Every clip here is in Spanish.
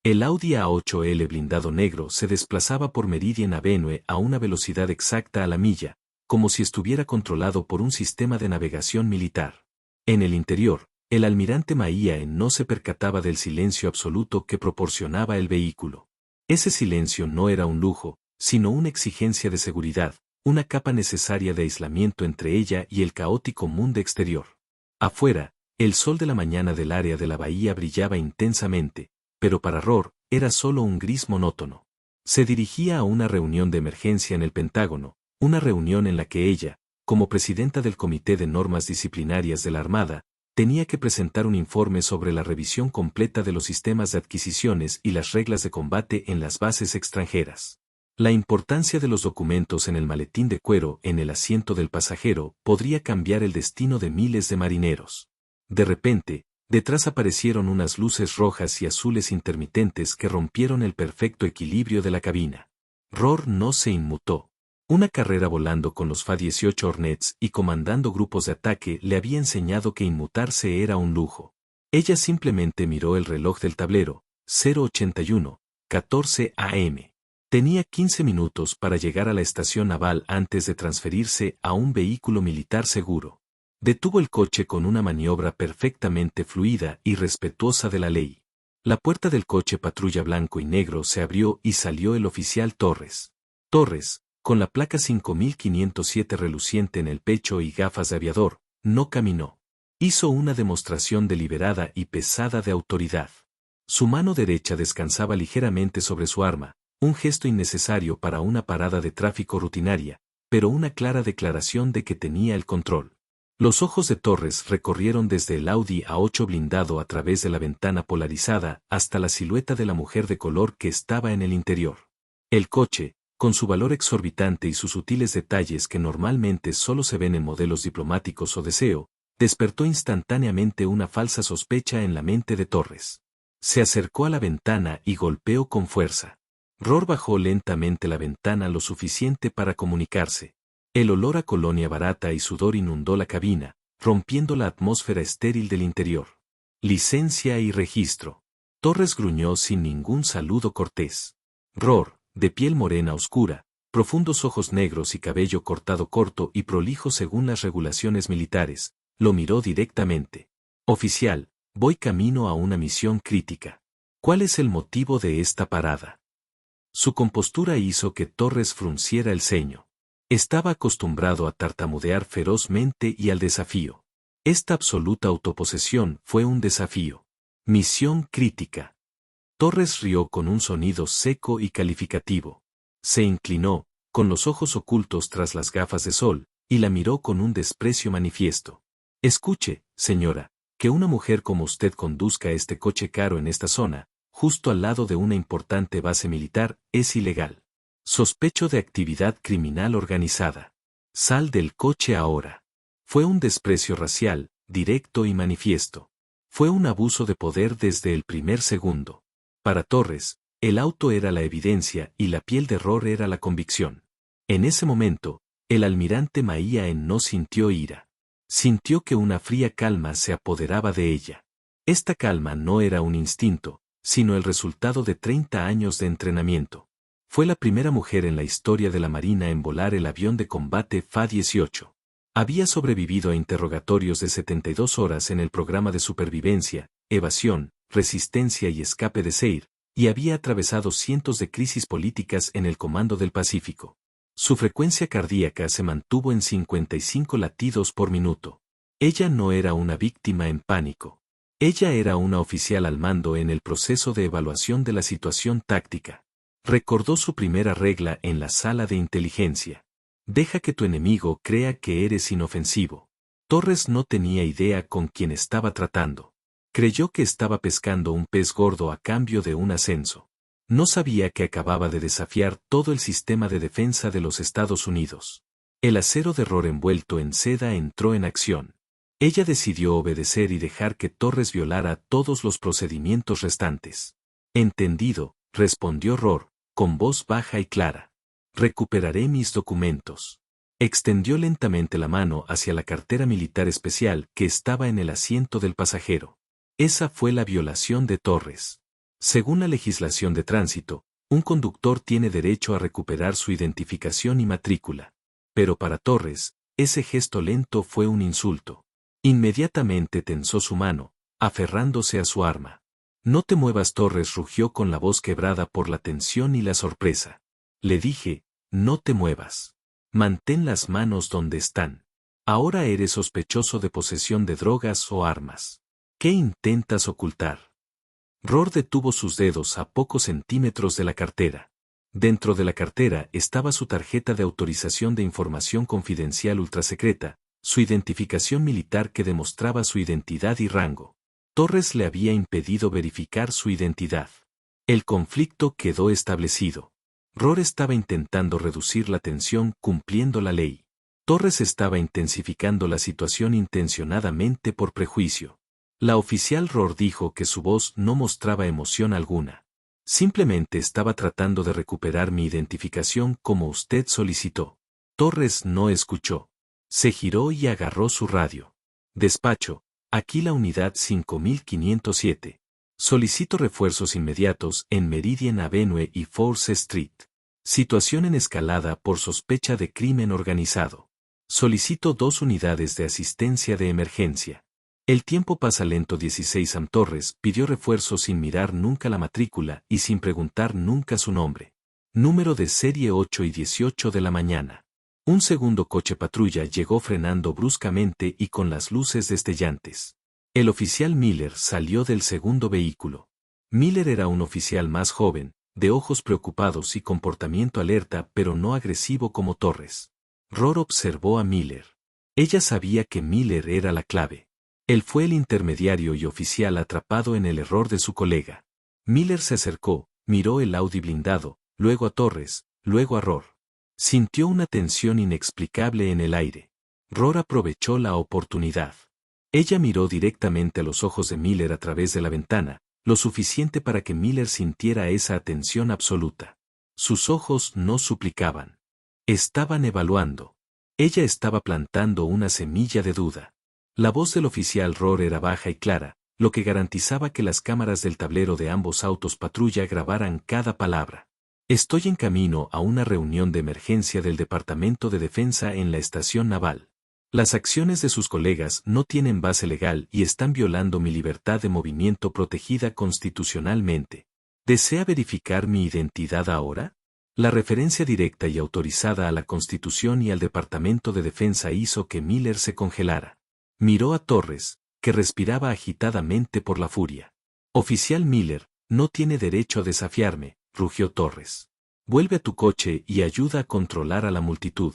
El Audi A8L blindado negro se desplazaba por Meridian Avenue a una velocidad exacta a la milla, como si estuviera controlado por un sistema de navegación militar. En el interior, el almirante Maia no se percataba del silencio absoluto que proporcionaba el vehículo. Ese silencio no era un lujo, sino una exigencia de seguridad, una capa necesaria de aislamiento entre ella y el caótico mundo exterior. Afuera, el sol de la mañana del área de la bahía brillaba intensamente, pero para Rohr era solo un gris monótono. Se dirigía a una reunión de emergencia en el Pentágono, una reunión en la que ella, como presidenta del Comité de Normas Disciplinarias de la Armada, tenía que presentar un informe sobre la revisión completa de los sistemas de adquisiciones y las reglas de combate en las bases extranjeras. La importancia de los documentos en el maletín de cuero en el asiento del pasajero podría cambiar el destino de miles de marineros. De repente, detrás aparecieron unas luces rojas y azules intermitentes que rompieron el perfecto equilibrio de la cabina. Rohr no se inmutó. Una carrera volando con los Fa-18 Hornets y comandando grupos de ataque le había enseñado que inmutarse era un lujo. Ella simplemente miró el reloj del tablero, 081, 14 AM. Tenía 15 minutos para llegar a la estación naval antes de transferirse a un vehículo militar seguro. Detuvo el coche con una maniobra perfectamente fluida y respetuosa de la ley. La puerta del coche patrulla blanco y negro se abrió y salió el oficial Torres. Torres, con la placa 5507 reluciente en el pecho y gafas de aviador, no caminó. Hizo una demostración deliberada y pesada de autoridad. Su mano derecha descansaba ligeramente sobre su arma, un gesto innecesario para una parada de tráfico rutinaria, pero una clara declaración de que tenía el control. Los ojos de Torres recorrieron desde el Audi A8 blindado a través de la ventana polarizada hasta la silueta de la mujer de color que estaba en el interior. El coche, con su valor exorbitante y sus sutiles detalles que normalmente solo se ven en modelos diplomáticos o deseo, despertó instantáneamente una falsa sospecha en la mente de Torres. Se acercó a la ventana y golpeó con fuerza. Rohr bajó lentamente la ventana lo suficiente para comunicarse. El olor a colonia barata y sudor inundó la cabina, rompiendo la atmósfera estéril del interior. Licencia y registro. Torres gruñó sin ningún saludo cortés. Rohr, de piel morena oscura, profundos ojos negros y cabello cortado corto y prolijo según las regulaciones militares, lo miró directamente. Oficial, voy camino a una misión crítica. ¿Cuál es el motivo de esta parada? Su compostura hizo que Torres frunciera el ceño. Estaba acostumbrado a tartamudear ferozmente y al desafío. Esta absoluta autoposesión fue un desafío. Misión crítica. Torres rió con un sonido seco y calificativo. Se inclinó, con los ojos ocultos tras las gafas de sol, y la miró con un desprecio manifiesto. Escuche, señora, que una mujer como usted conduzca este coche caro en esta zona, justo al lado de una importante base militar, es ilegal. Sospecho de actividad criminal organizada. Sal del coche ahora. Fue un desprecio racial, directo y manifiesto. Fue un abuso de poder desde el primer segundo. Para Torres, el auto era la evidencia y la piel de Rohr era la convicción. En ese momento, el almirante Maia no sintió ira. Sintió que una fría calma se apoderaba de ella. Esta calma no era un instinto, sino el resultado de 30 años de entrenamiento. Fue la primera mujer en la historia de la Marina en volar el avión de combate Fa-18. Había sobrevivido a interrogatorios de 72 horas en el programa de supervivencia, evasión, resistencia y escape de Seir, y había atravesado cientos de crisis políticas en el Comando del Pacífico. Su frecuencia cardíaca se mantuvo en 55 latidos por minuto. Ella no era una víctima en pánico. Ella era una oficial al mando en el proceso de evaluación de la situación táctica. Recordó su primera regla en la sala de inteligencia. Deja que tu enemigo crea que eres inofensivo. Torres no tenía idea con quién estaba tratando. Creyó que estaba pescando un pez gordo a cambio de un ascenso. No sabía que acababa de desafiar todo el sistema de defensa de los Estados Unidos. El acero de Rohr envuelto en seda entró en acción. Ella decidió obedecer y dejar que Torres violara todos los procedimientos restantes. Entendido, respondió Rohr, con voz baja y clara. Recuperaré mis documentos. Extendió lentamente la mano hacia la cartera militar especial que estaba en el asiento del pasajero. Esa fue la violación de Torres. Según la legislación de tránsito, un conductor tiene derecho a recuperar su identificación y matrícula. Pero para Torres, ese gesto lento fue un insulto. Inmediatamente tensó su mano, aferrándose a su arma. No te muevas, Torres rugió con la voz quebrada por la tensión y la sorpresa. Le dije, no te muevas. Mantén las manos donde están. Ahora eres sospechoso de posesión de drogas o armas. ¿Qué intentas ocultar? Rohr detuvo sus dedos a pocos centímetros de la cartera. Dentro de la cartera estaba su tarjeta de autorización de información confidencial ultrasecreta, su identificación militar que demostraba su identidad y rango. Torres le había impedido verificar su identidad. El conflicto quedó establecido. Rohr estaba intentando reducir la tensión cumpliendo la ley. Torres estaba intensificando la situación intencionadamente por prejuicio. La oficial Rohr dijo que su voz no mostraba emoción alguna. Simplemente estaba tratando de recuperar mi identificación como usted solicitó. Torres no escuchó. Se giró y agarró su radio. Despacho, aquí la unidad 5507. Solicito refuerzos inmediatos en Meridian Avenue y Force Street. Situación en escalada por sospecha de crimen organizado. Solicito 2 unidades de asistencia de emergencia. El tiempo pasa lento. 16 Sam Torres pidió refuerzo sin mirar nunca la matrícula y sin preguntar nunca su nombre. Número de serie 8 y 18 de la mañana. Un segundo coche patrulla llegó frenando bruscamente y con las luces destellantes. El oficial Miller salió del segundo vehículo. Miller era un oficial más joven, de ojos preocupados y comportamiento alerta pero no agresivo como Torres. Rohr observó a Miller. Ella sabía que Miller era la clave. Él fue el intermediario y oficial atrapado en el error de su colega. Miller se acercó, miró el Audi blindado, luego a Torres, luego a Rohr. Sintió una tensión inexplicable en el aire. Rohr aprovechó la oportunidad. Ella miró directamente a los ojos de Miller a través de la ventana, lo suficiente para que Miller sintiera esa atención absoluta. Sus ojos no suplicaban. Estaban evaluando. Ella estaba plantando una semilla de duda. La voz del oficial Rohr era baja y clara, lo que garantizaba que las cámaras del tablero de ambos autos patrulla grabaran cada palabra. Estoy en camino a una reunión de emergencia del Departamento de Defensa en la estación naval. Las acciones de sus colegas no tienen base legal y están violando mi libertad de movimiento protegida constitucionalmente. ¿Desea verificar mi identidad ahora? La referencia directa y autorizada a la Constitución y al Departamento de Defensa hizo que Miller se congelara. Miró a Torres, que respiraba agitadamente por la furia. Oficial Miller, no tiene derecho a desafiarme, rugió Torres. Vuelve a tu coche y ayuda a controlar a la multitud.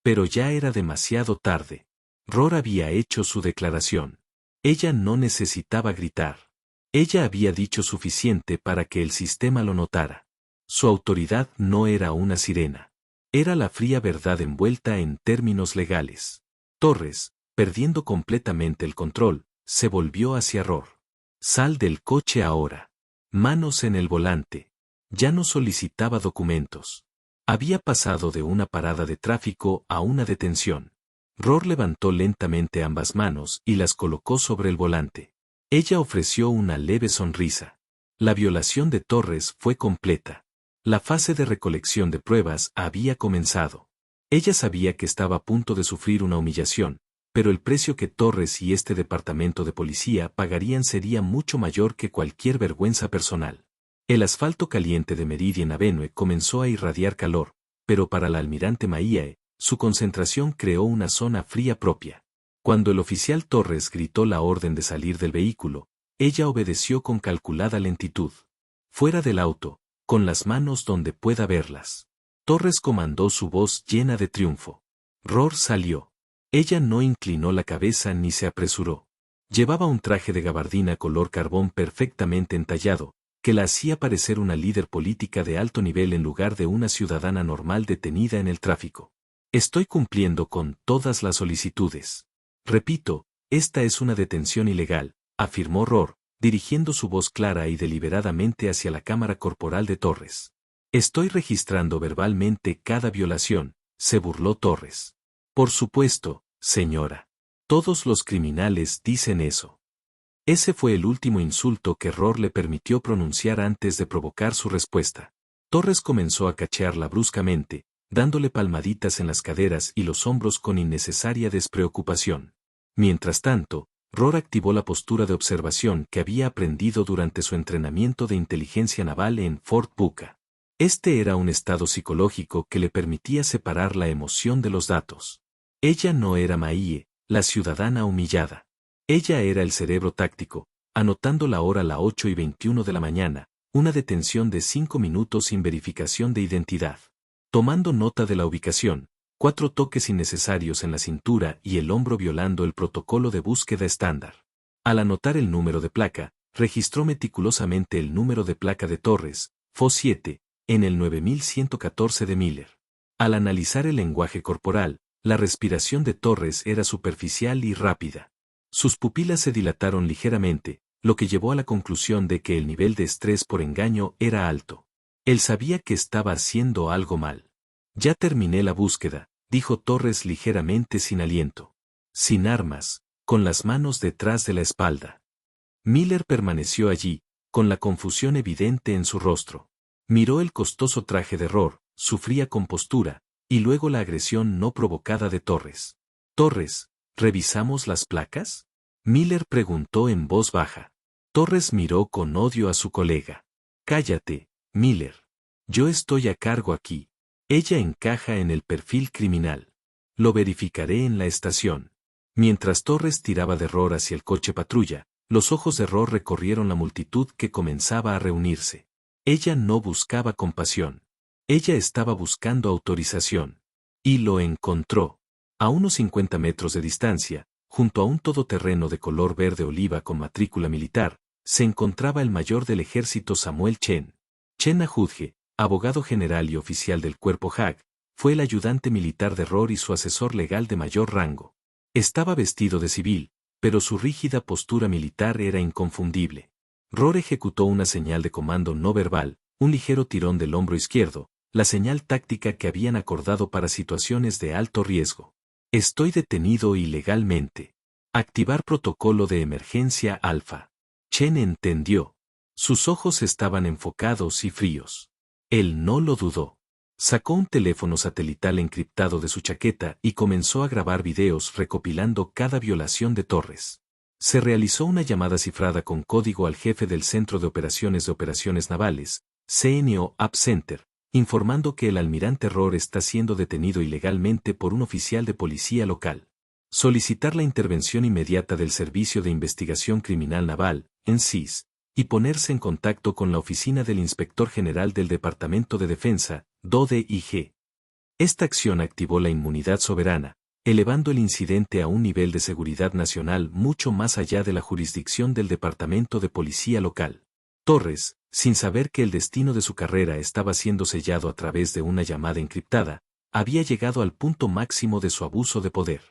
Pero ya era demasiado tarde. Rohr había hecho su declaración. Ella no necesitaba gritar. Ella había dicho suficiente para que el sistema lo notara. Su autoridad no era una sirena. Era la fría verdad envuelta en términos legales. Torres, perdiendo completamente el control, se volvió hacia Rohr. Sal del coche ahora. Manos en el volante. Ya no solicitaba documentos. Había pasado de una parada de tráfico a una detención. Rohr levantó lentamente ambas manos y las colocó sobre el volante. Ella ofreció una leve sonrisa. La violación de Torres fue completa. La fase de recolección de pruebas había comenzado. Ella sabía que estaba a punto de sufrir una humillación, pero el precio que Torres y este departamento de policía pagarían sería mucho mayor que cualquier vergüenza personal. El asfalto caliente de Meridian Avenue comenzó a irradiar calor, pero para la almirante Maíae, su concentración creó una zona fría propia. Cuando el oficial Torres gritó la orden de salir del vehículo, ella obedeció con calculada lentitud. Fuera del auto, con las manos donde pueda verlas. Torres comandó su voz llena de triunfo. Rohr salió. Ella no inclinó la cabeza ni se apresuró. Llevaba un traje de gabardina color carbón perfectamente entallado, que la hacía parecer una líder política de alto nivel en lugar de una ciudadana normal detenida en el tráfico. Estoy cumpliendo con todas las solicitudes. Repito, esta es una detención ilegal, afirmó Rohr, dirigiendo su voz clara y deliberadamente hacia la cámara corporal de Torres. Estoy registrando verbalmente cada violación, se burló Torres. Por supuesto, señora. Todos los criminales dicen eso. Ese fue el último insulto que Rohr le permitió pronunciar antes de provocar su respuesta. Torres comenzó a cachearla bruscamente, dándole palmaditas en las caderas y los hombros con innecesaria despreocupación. Mientras tanto, Rohr activó la postura de observación que había aprendido durante su entrenamiento de inteligencia naval en Fort Bucca. Este era un estado psicológico que le permitía separar la emoción de los datos. Ella no era Maie, la ciudadana humillada. Ella era el cerebro táctico, anotando la hora a las 8:21 de la mañana, una detención de 5 minutos sin verificación de identidad. Tomando nota de la ubicación, 4 toques innecesarios en la cintura y el hombro violando el protocolo de búsqueda estándar. Al anotar el número de placa, registró meticulosamente el número de placa de Torres, FO7, en el 9114 de Miller. Al analizar el lenguaje corporal, la respiración de Torres era superficial y rápida. Sus pupilas se dilataron ligeramente, lo que llevó a la conclusión de que el nivel de estrés por engaño era alto. Él sabía que estaba haciendo algo mal. Ya terminé la búsqueda, dijo Torres ligeramente sin aliento. Sin armas, con las manos detrás de la espalda. Miller permaneció allí, con la confusión evidente en su rostro. Miró el costoso traje de Rohr, su fría compostura, y luego la agresión no provocada de Torres. Torres, ¿revisamos las placas? Miller preguntó en voz baja. Torres miró con odio a su colega. Cállate, Miller. Yo estoy a cargo aquí. Ella encaja en el perfil criminal. Lo verificaré en la estación. Mientras Torres tiraba de Rohr hacia el coche patrulla, los ojos de Rohr recorrieron la multitud que comenzaba a reunirse. Ella no buscaba compasión. Ella estaba buscando autorización. Y lo encontró. A unos 50 metros de distancia, junto a un todoterreno de color verde oliva con matrícula militar, se encontraba el mayor del ejército Samuel Chen. Chen Ahudge, abogado general y oficial del cuerpo Haag, fue el ayudante militar de Rohr y su asesor legal de mayor rango. Estaba vestido de civil, pero su rígida postura militar era inconfundible. Rohr ejecutó una señal de comando no verbal, un ligero tirón del hombro izquierdo, la señal táctica que habían acordado para situaciones de alto riesgo. Estoy detenido ilegalmente. Activar protocolo de emergencia alfa. Chen entendió. Sus ojos estaban enfocados y fríos. Él no lo dudó. Sacó un teléfono satelital encriptado de su chaqueta y comenzó a grabar videos recopilando cada violación de Torres. Se realizó una llamada cifrada con código al jefe del Centro de Operaciones Navales, CNO App Center, informando que el almirante Rohr está siendo detenido ilegalmente por un oficial de policía local. Solicitar la intervención inmediata del Servicio de Investigación Criminal Naval, NCIS, y ponerse en contacto con la oficina del Inspector General del Departamento de Defensa, DODIG. Esta acción activó la inmunidad soberana, elevando el incidente a un nivel de seguridad nacional mucho más allá de la jurisdicción del Departamento de Policía local. Torres, sin saber que el destino de su carrera estaba siendo sellado a través de una llamada encriptada, había llegado al punto máximo de su abuso de poder.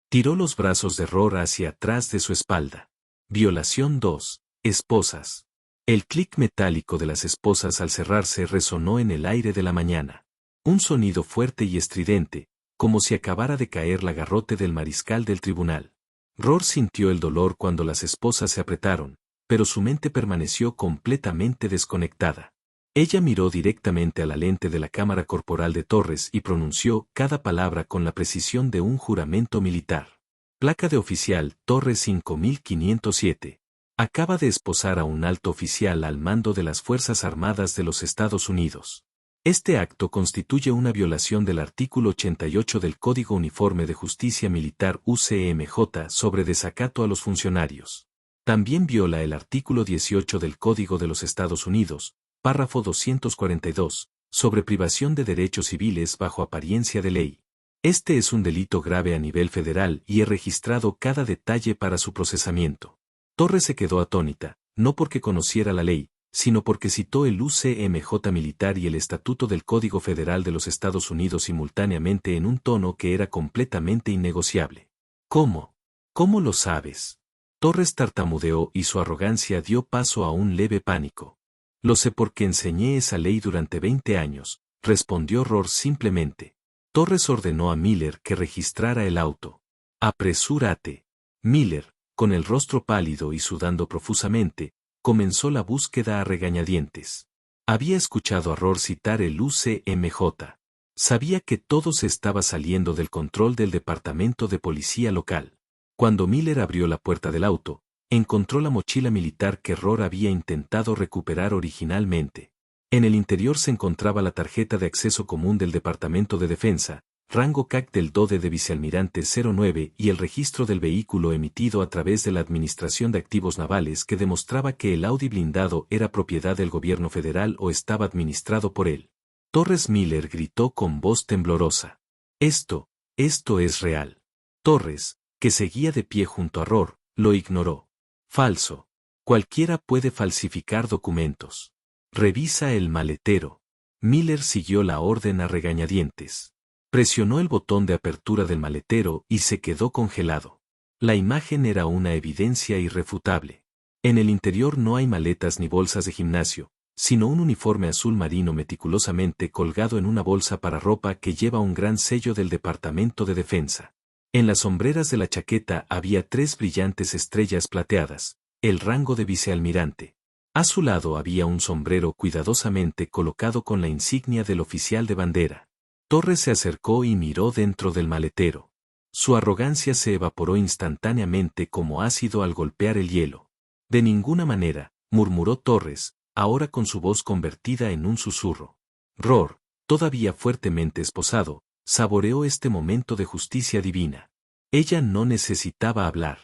Tiró los brazos de Rohr hacia atrás de su espalda. Violación 2. Esposas. El clic metálico de las esposas al cerrarse resonó en el aire de la mañana. Un sonido fuerte y estridente, como si acabara de caer la garrote del mariscal del tribunal. Rohr sintió el dolor cuando las esposas se apretaron, pero su mente permaneció completamente desconectada. Ella miró directamente a la lente de la cámara corporal de Torres y pronunció cada palabra con la precisión de un juramento militar. Placa de oficial, Torres 5507. Acaba de esposar a un alto oficial al mando de las Fuerzas Armadas de los Estados Unidos. Este acto constituye una violación del artículo 88 del Código Uniforme de Justicia Militar UCMJ sobre desacato a los funcionarios. También viola el artículo 18 del Código de los Estados Unidos, párrafo 242, sobre privación de derechos civiles bajo apariencia de ley. Este es un delito grave a nivel federal y he registrado cada detalle para su procesamiento. Torres se quedó atónita, no porque conociera la ley, sino porque citó el UCMJ militar y el Estatuto del Código Federal de los Estados Unidos simultáneamente en un tono que era completamente innegociable. ¿Cómo? ¿Cómo lo sabes? Torres tartamudeó y su arrogancia dio paso a un leve pánico. Lo sé porque enseñé esa ley durante 20 años, respondió Rohr simplemente. Torres ordenó a Miller que registrara el auto. Apresúrate. Miller, con el rostro pálido y sudando profusamente, comenzó la búsqueda a regañadientes. Había escuchado a Rohr citar el UCMJ. Sabía que todo se estaba saliendo del control del departamento de policía local. Cuando Miller abrió la puerta del auto, encontró la mochila militar que Rohr había intentado recuperar originalmente. En el interior se encontraba la tarjeta de acceso común del Departamento de Defensa, rango CAC del DODE de vicealmirante 09 y el registro del vehículo emitido a través de la Administración de Activos Navales que demostraba que el Audi blindado era propiedad del gobierno federal o estaba administrado por él. Torres. Miller gritó con voz temblorosa. Esto es real. Torres, que seguía de pie junto a Rohr, lo ignoró. Falso. Cualquiera puede falsificar documentos. Revisa el maletero. Miller siguió la orden a regañadientes. Presionó el botón de apertura del maletero y se quedó congelado. La imagen era una evidencia irrefutable. En el interior no hay maletas ni bolsas de gimnasio, sino un uniforme azul marino meticulosamente colgado en una bolsa para ropa que lleva un gran sello del Departamento de Defensa. En las sombreras de la chaqueta había 3 brillantes estrellas plateadas, el rango de vicealmirante. A su lado había un sombrero cuidadosamente colocado con la insignia del oficial de bandera. Torres se acercó y miró dentro del maletero. Su arrogancia se evaporó instantáneamente como ácido al golpear el hielo. De ninguna manera, murmuró Torres, ahora con su voz convertida en un susurro. Rohr, todavía fuertemente esposado, saboreó este momento de justicia divina. Ella no necesitaba hablar.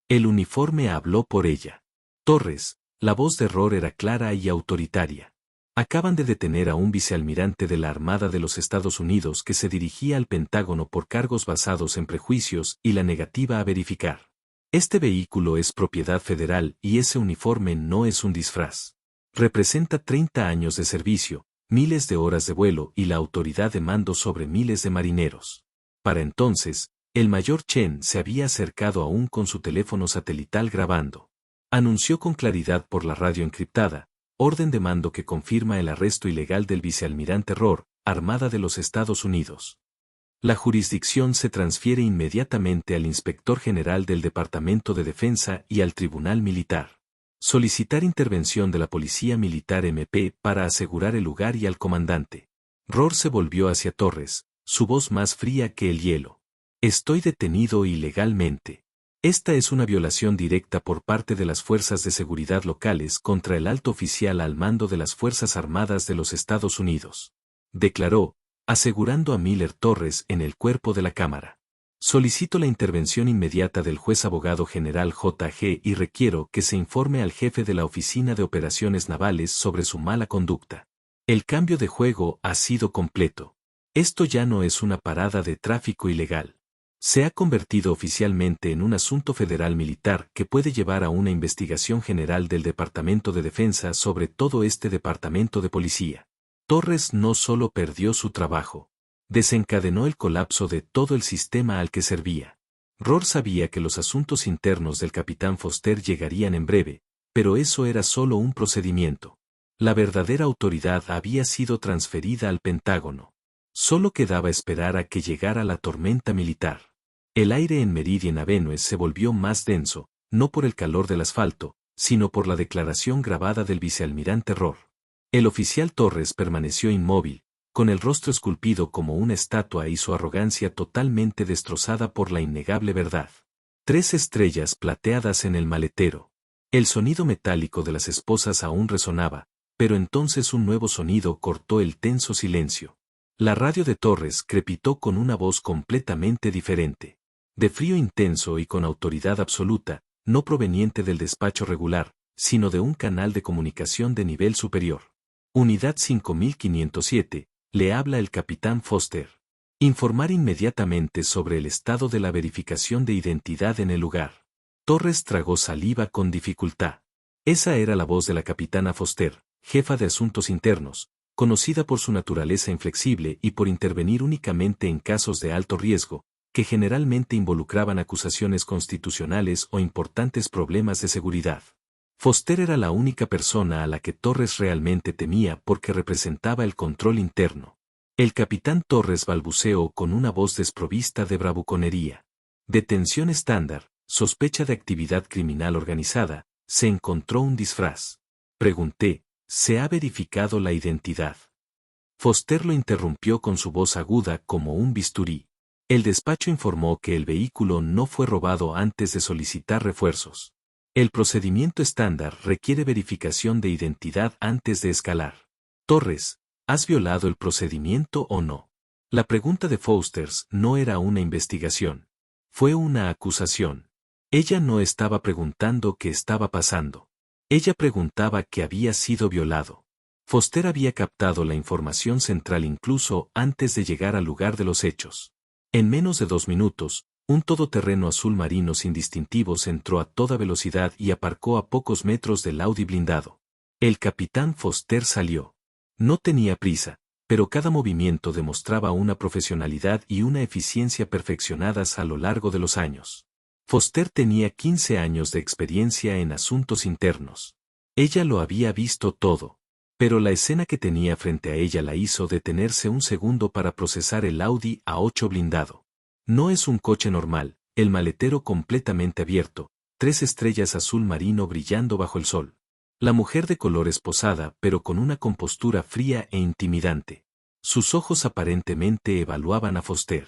El uniforme habló por ella. Torres, la voz de Rohr era clara y autoritaria. Acaban de detener a un vicealmirante de la Armada de los Estados Unidos que se dirigía al Pentágono por cargos basados en prejuicios y la negativa a verificar. Este vehículo es propiedad federal y ese uniforme no es un disfraz. Representa 30 años de servicio, miles de horas de vuelo y la autoridad de mando sobre miles de marineros. Para entonces, el mayor Chen se había acercado aún con su teléfono satelital grabando. Anunció con claridad por la radio encriptada, orden de mando que confirma el arresto ilegal del vicealmirante Rohr, Armada de los Estados Unidos. La jurisdicción se transfiere inmediatamente al inspector general del Departamento de Defensa y al Tribunal Militar. Solicitar intervención de la Policía Militar MP para asegurar el lugar y al comandante. Rohr se volvió hacia Torres, su voz más fría que el hielo. Estoy detenido ilegalmente. Esta es una violación directa por parte de las fuerzas de seguridad locales contra el alto oficial al mando de las Fuerzas Armadas de los Estados Unidos. Declaró, asegurando a Miller Torres en el cuerpo de la Cámara. Solicito la intervención inmediata del juez abogado general J.G. y requiero que se informe al jefe de la Oficina de Operaciones Navales sobre su mala conducta. El cambio de juego ha sido completo. Esto ya no es una parada de tráfico ilegal. Se ha convertido oficialmente en un asunto federal militar que puede llevar a una investigación general del Departamento de Defensa sobre todo este departamento de policía. Torres no solo perdió su trabajo, desencadenó el colapso de todo el sistema al que servía. Rohr sabía que los asuntos internos del capitán Foster llegarían en breve, pero eso era solo un procedimiento. La verdadera autoridad había sido transferida al Pentágono. Solo quedaba esperar a que llegara la tormenta militar. El aire en Meridian Avenue se volvió más denso, no por el calor del asfalto, sino por la declaración grabada del vicealmirante Rohr. El oficial Torres permaneció inmóvil, con el rostro esculpido como una estatua y su arrogancia totalmente destrozada por la innegable verdad. 3 estrellas plateadas en el maletero. El sonido metálico de las esposas aún resonaba, pero entonces un nuevo sonido cortó el tenso silencio. La radio de Torres crepitó con una voz completamente diferente. De frío intenso y con autoridad absoluta, no proveniente del despacho regular, sino de un canal de comunicación de nivel superior. Unidad 5507, le habla el capitán Foster. Informar inmediatamente sobre el estado de la verificación de identidad en el lugar. Torres tragó saliva con dificultad. Esa era la voz de la capitana Foster, jefa de asuntos internos, conocida por su naturaleza inflexible y por intervenir únicamente en casos de alto riesgo, que generalmente involucraban acusaciones constitucionales o importantes problemas de seguridad. Foster era la única persona a la que Torres realmente temía porque representaba el control interno. El capitán Torres balbuceó con una voz desprovista de bravuconería. Detención estándar, sospecha de actividad criminal organizada, se encontró un disfraz. Pregunté, ¿se ha verificado la identidad? Foster lo interrumpió con su voz aguda como un bisturí. El despacho informó que el vehículo no fue robado antes de solicitar refuerzos. El procedimiento estándar requiere verificación de identidad antes de escalar. Torres, ¿has violado el procedimiento o no? La pregunta de Foster's no era una investigación. Fue una acusación. Ella no estaba preguntando qué estaba pasando. Ella preguntaba que había sido violado. Foster había captado la información central incluso antes de llegar al lugar de los hechos. En menos de 2 minutos, un todoterreno azul marino sin distintivos entró a toda velocidad y aparcó a pocos metros del Audi blindado. El capitán Foster salió. No tenía prisa, pero cada movimiento demostraba una profesionalidad y una eficiencia perfeccionadas a lo largo de los años. Foster tenía 15 años de experiencia en asuntos internos. Ella lo había visto todo. Pero la escena que tenía frente a ella la hizo detenerse un segundo para procesar el Audi A8 blindado. No es un coche normal, el maletero completamente abierto, 3 estrellas azul marino brillando bajo el sol. La mujer de color esposada pero con una compostura fría e intimidante. Sus ojos aparentemente evaluaban a Foster.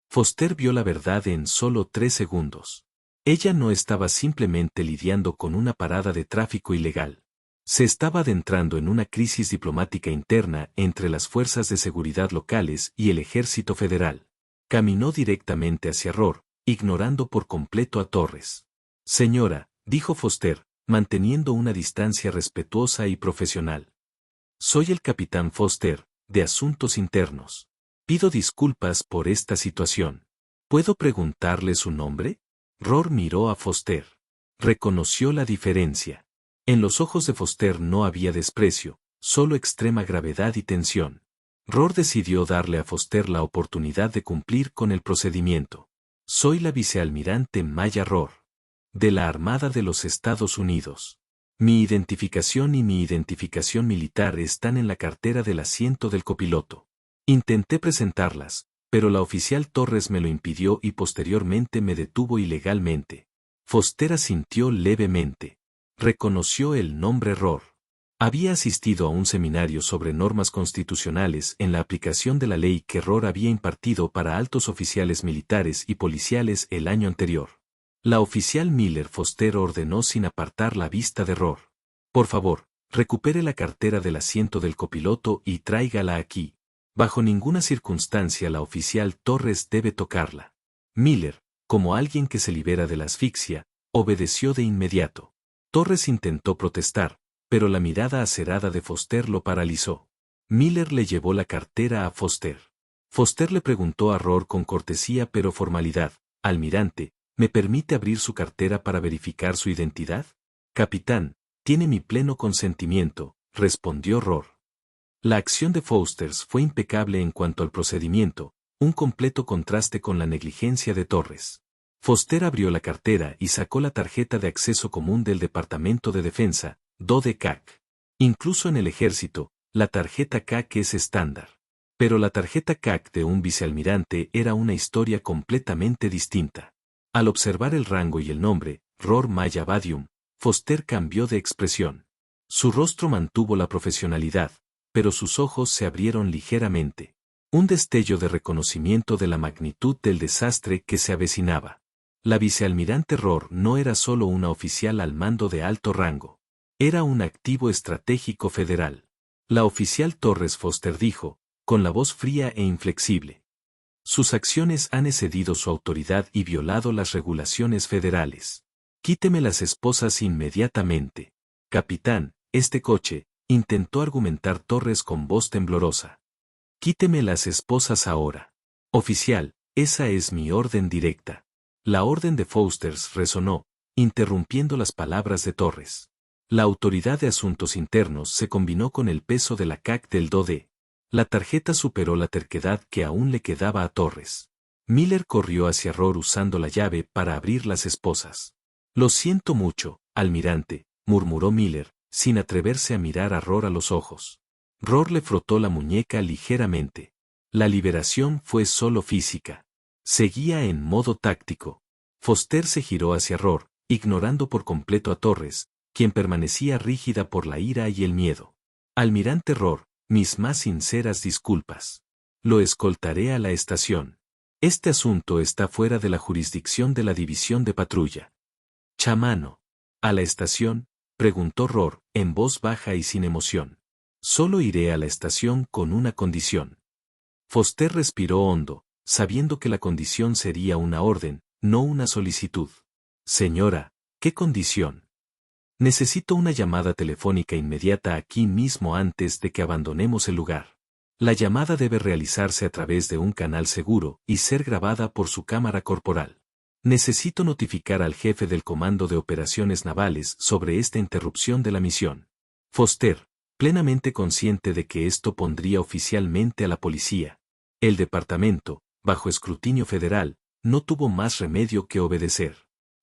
Foster vio la verdad en solo 3 segundos. Ella no estaba simplemente lidiando con una parada de tráfico ilegal. Se estaba adentrando en una crisis diplomática interna entre las fuerzas de seguridad locales y el ejército federal. Caminó directamente hacia Rohr, ignorando por completo a Torres. Señora, dijo Foster, manteniendo una distancia respetuosa y profesional. Soy el capitán Foster, de Asuntos Internos. Pido disculpas por esta situación. ¿Puedo preguntarle su nombre? Rohr miró a Foster. Reconoció la diferencia. En los ojos de Foster no había desprecio, solo extrema gravedad y tensión. Rohr decidió darle a Foster la oportunidad de cumplir con el procedimiento. Soy la vicealmirante Maya Rohr, de la Armada de los Estados Unidos. Mi identificación y mi identificación militar están en la cartera del asiento del copiloto. Intenté presentarlas, pero la oficial Torres me lo impidió y posteriormente me detuvo ilegalmente. Foster asintió levemente. Reconoció el nombre Rohr. Había asistido a un seminario sobre normas constitucionales en la aplicación de la ley que Rohr había impartido para altos oficiales militares y policiales el año anterior. La oficial Miller Foster ordenó sin apartar la vista de Rohr. Por favor, recupere la cartera del asiento del copiloto y tráigala aquí. Bajo ninguna circunstancia la oficial Torres debe tocarla. Miller, como alguien que se libera de la asfixia, obedeció de inmediato. Torres intentó protestar, pero la mirada acerada de Foster lo paralizó. Miller le llevó la cartera a Foster. Foster le preguntó a Rohr con cortesía pero formalidad, «Almirante, ¿me permite abrir su cartera para verificar su identidad?» «Capitán, tiene mi pleno consentimiento», respondió Rohr. La acción de Foster fue impecable en cuanto al procedimiento, un completo contraste con la negligencia de Torres. Foster abrió la cartera y sacó la tarjeta de acceso común del Departamento de Defensa, DODE CAC. Incluso en el ejército, la tarjeta CAC es estándar. Pero la tarjeta CAC de un vicealmirante era una historia completamente distinta. Al observar el rango y el nombre, Rohr Maya Badium, Foster cambió de expresión. Su rostro mantuvo la profesionalidad, pero sus ojos se abrieron ligeramente. Un destello de reconocimiento de la magnitud del desastre que se avecinaba. La vicealmirante Rohr no era solo una oficial al mando de alto rango. Era un activo estratégico federal. La oficial Torres Foster dijo, con la voz fría e inflexible. Sus acciones han excedido su autoridad y violado las regulaciones federales. Quíteme las esposas inmediatamente. Capitán, este coche, intentó argumentar Torres con voz temblorosa. Quíteme las esposas ahora. Oficial, esa es mi orden directa. La orden de Foster resonó, interrumpiendo las palabras de Torres. La autoridad de asuntos internos se combinó con el peso de la CAC del DODE. La tarjeta superó la terquedad que aún le quedaba a Torres. Miller corrió hacia Rohr usando la llave para abrir las esposas. Lo siento mucho, almirante, murmuró Miller, sin atreverse a mirar a Rohr a los ojos. Rohr le frotó la muñeca ligeramente. La liberación fue solo física. Seguía en modo táctico. Foster se giró hacia Rohr, ignorando por completo a Torres, quien permanecía rígida por la ira y el miedo. Almirante Rohr, mis más sinceras disculpas. Lo escoltaré a la estación. Este asunto está fuera de la jurisdicción de la división de patrulla. Chamano. ¿A la estación?, preguntó Rohr, en voz baja y sin emoción. Solo iré a la estación con una condición. Foster respiró hondo, sabiendo que la condición sería una orden, no una solicitud. Señora, ¿qué condición? Necesito una llamada telefónica inmediata aquí mismo antes de que abandonemos el lugar. La llamada debe realizarse a través de un canal seguro y ser grabada por su cámara corporal. Necesito notificar al jefe del Comando de Operaciones Navales sobre esta interrupción de la misión. Foster, plenamente consciente de que esto pondría oficialmente a la policía. El departamento, bajo escrutinio federal, no tuvo más remedio que obedecer.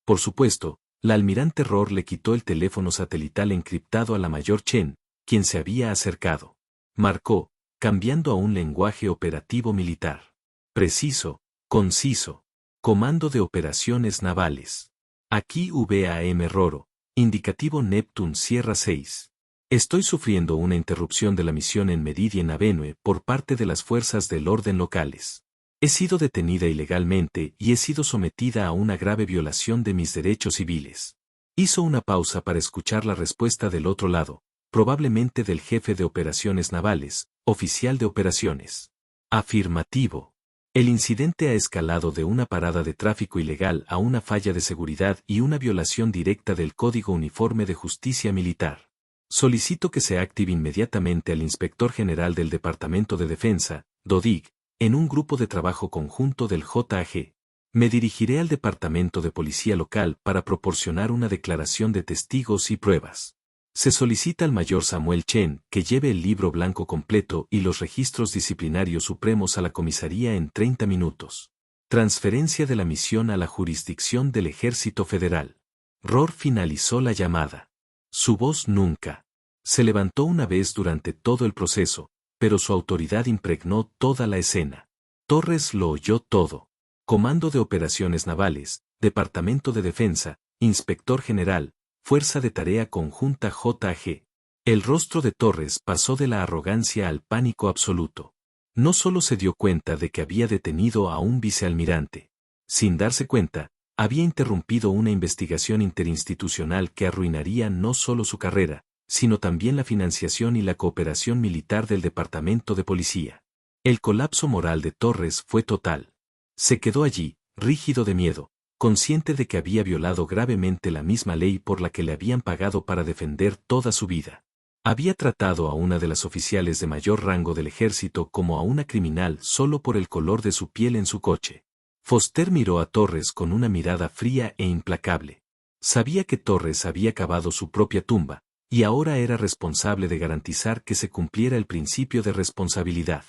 Por supuesto, la almirante Rohr le quitó el teléfono satelital encriptado a la mayor Chen, quien se había acercado. Marcó, cambiando a un lenguaje operativo militar. Preciso, conciso. Comando de Operaciones Navales. Aquí VAM Roro, indicativo Neptune Sierra 6. Estoy sufriendo una interrupción de la misión en Meridian Avenue por parte de las fuerzas del orden locales. He sido detenida ilegalmente y he sido sometida a una grave violación de mis derechos civiles. Hizo una pausa para escuchar la respuesta del otro lado, probablemente del jefe de operaciones navales, oficial de operaciones. Afirmativo. El incidente ha escalado de una parada de tráfico ilegal a una falla de seguridad y una violación directa del Código Uniforme de Justicia Militar. Solicito que se active inmediatamente al Inspector General del Departamento de Defensa, DODIG, en un grupo de trabajo conjunto del JAG. Me dirigiré al Departamento de Policía Local para proporcionar una declaración de testigos y pruebas. Se solicita al mayor Samuel Chen que lleve el libro blanco completo y los registros disciplinarios supremos a la comisaría en 30 minutos. Transferencia de la misión a la jurisdicción del Ejército Federal. Rohr finalizó la llamada. Su voz nunca se levantó una vez durante todo el proceso, pero su autoridad impregnó toda la escena. Torres lo oyó todo. Comando de Operaciones Navales, Departamento de Defensa, Inspector General, Fuerza de Tarea Conjunta JAG. El rostro de Torres pasó de la arrogancia al pánico absoluto. No solo se dio cuenta de que había detenido a un vicealmirante. Sin darse cuenta, había interrumpido una investigación interinstitucional que arruinaría no solo su carrera, sino también la financiación y la cooperación militar del Departamento de Policía. El colapso moral de Torres fue total. Se quedó allí, rígido de miedo, consciente de que había violado gravemente la misma ley por la que le habían pagado para defender toda su vida. Había tratado a una de las oficiales de mayor rango del ejército como a una criminal solo por el color de su piel en su coche. Foster miró a Torres con una mirada fría e implacable. Sabía que Torres había cavado su propia tumba, y ahora era responsable de garantizar que se cumpliera el principio de responsabilidad.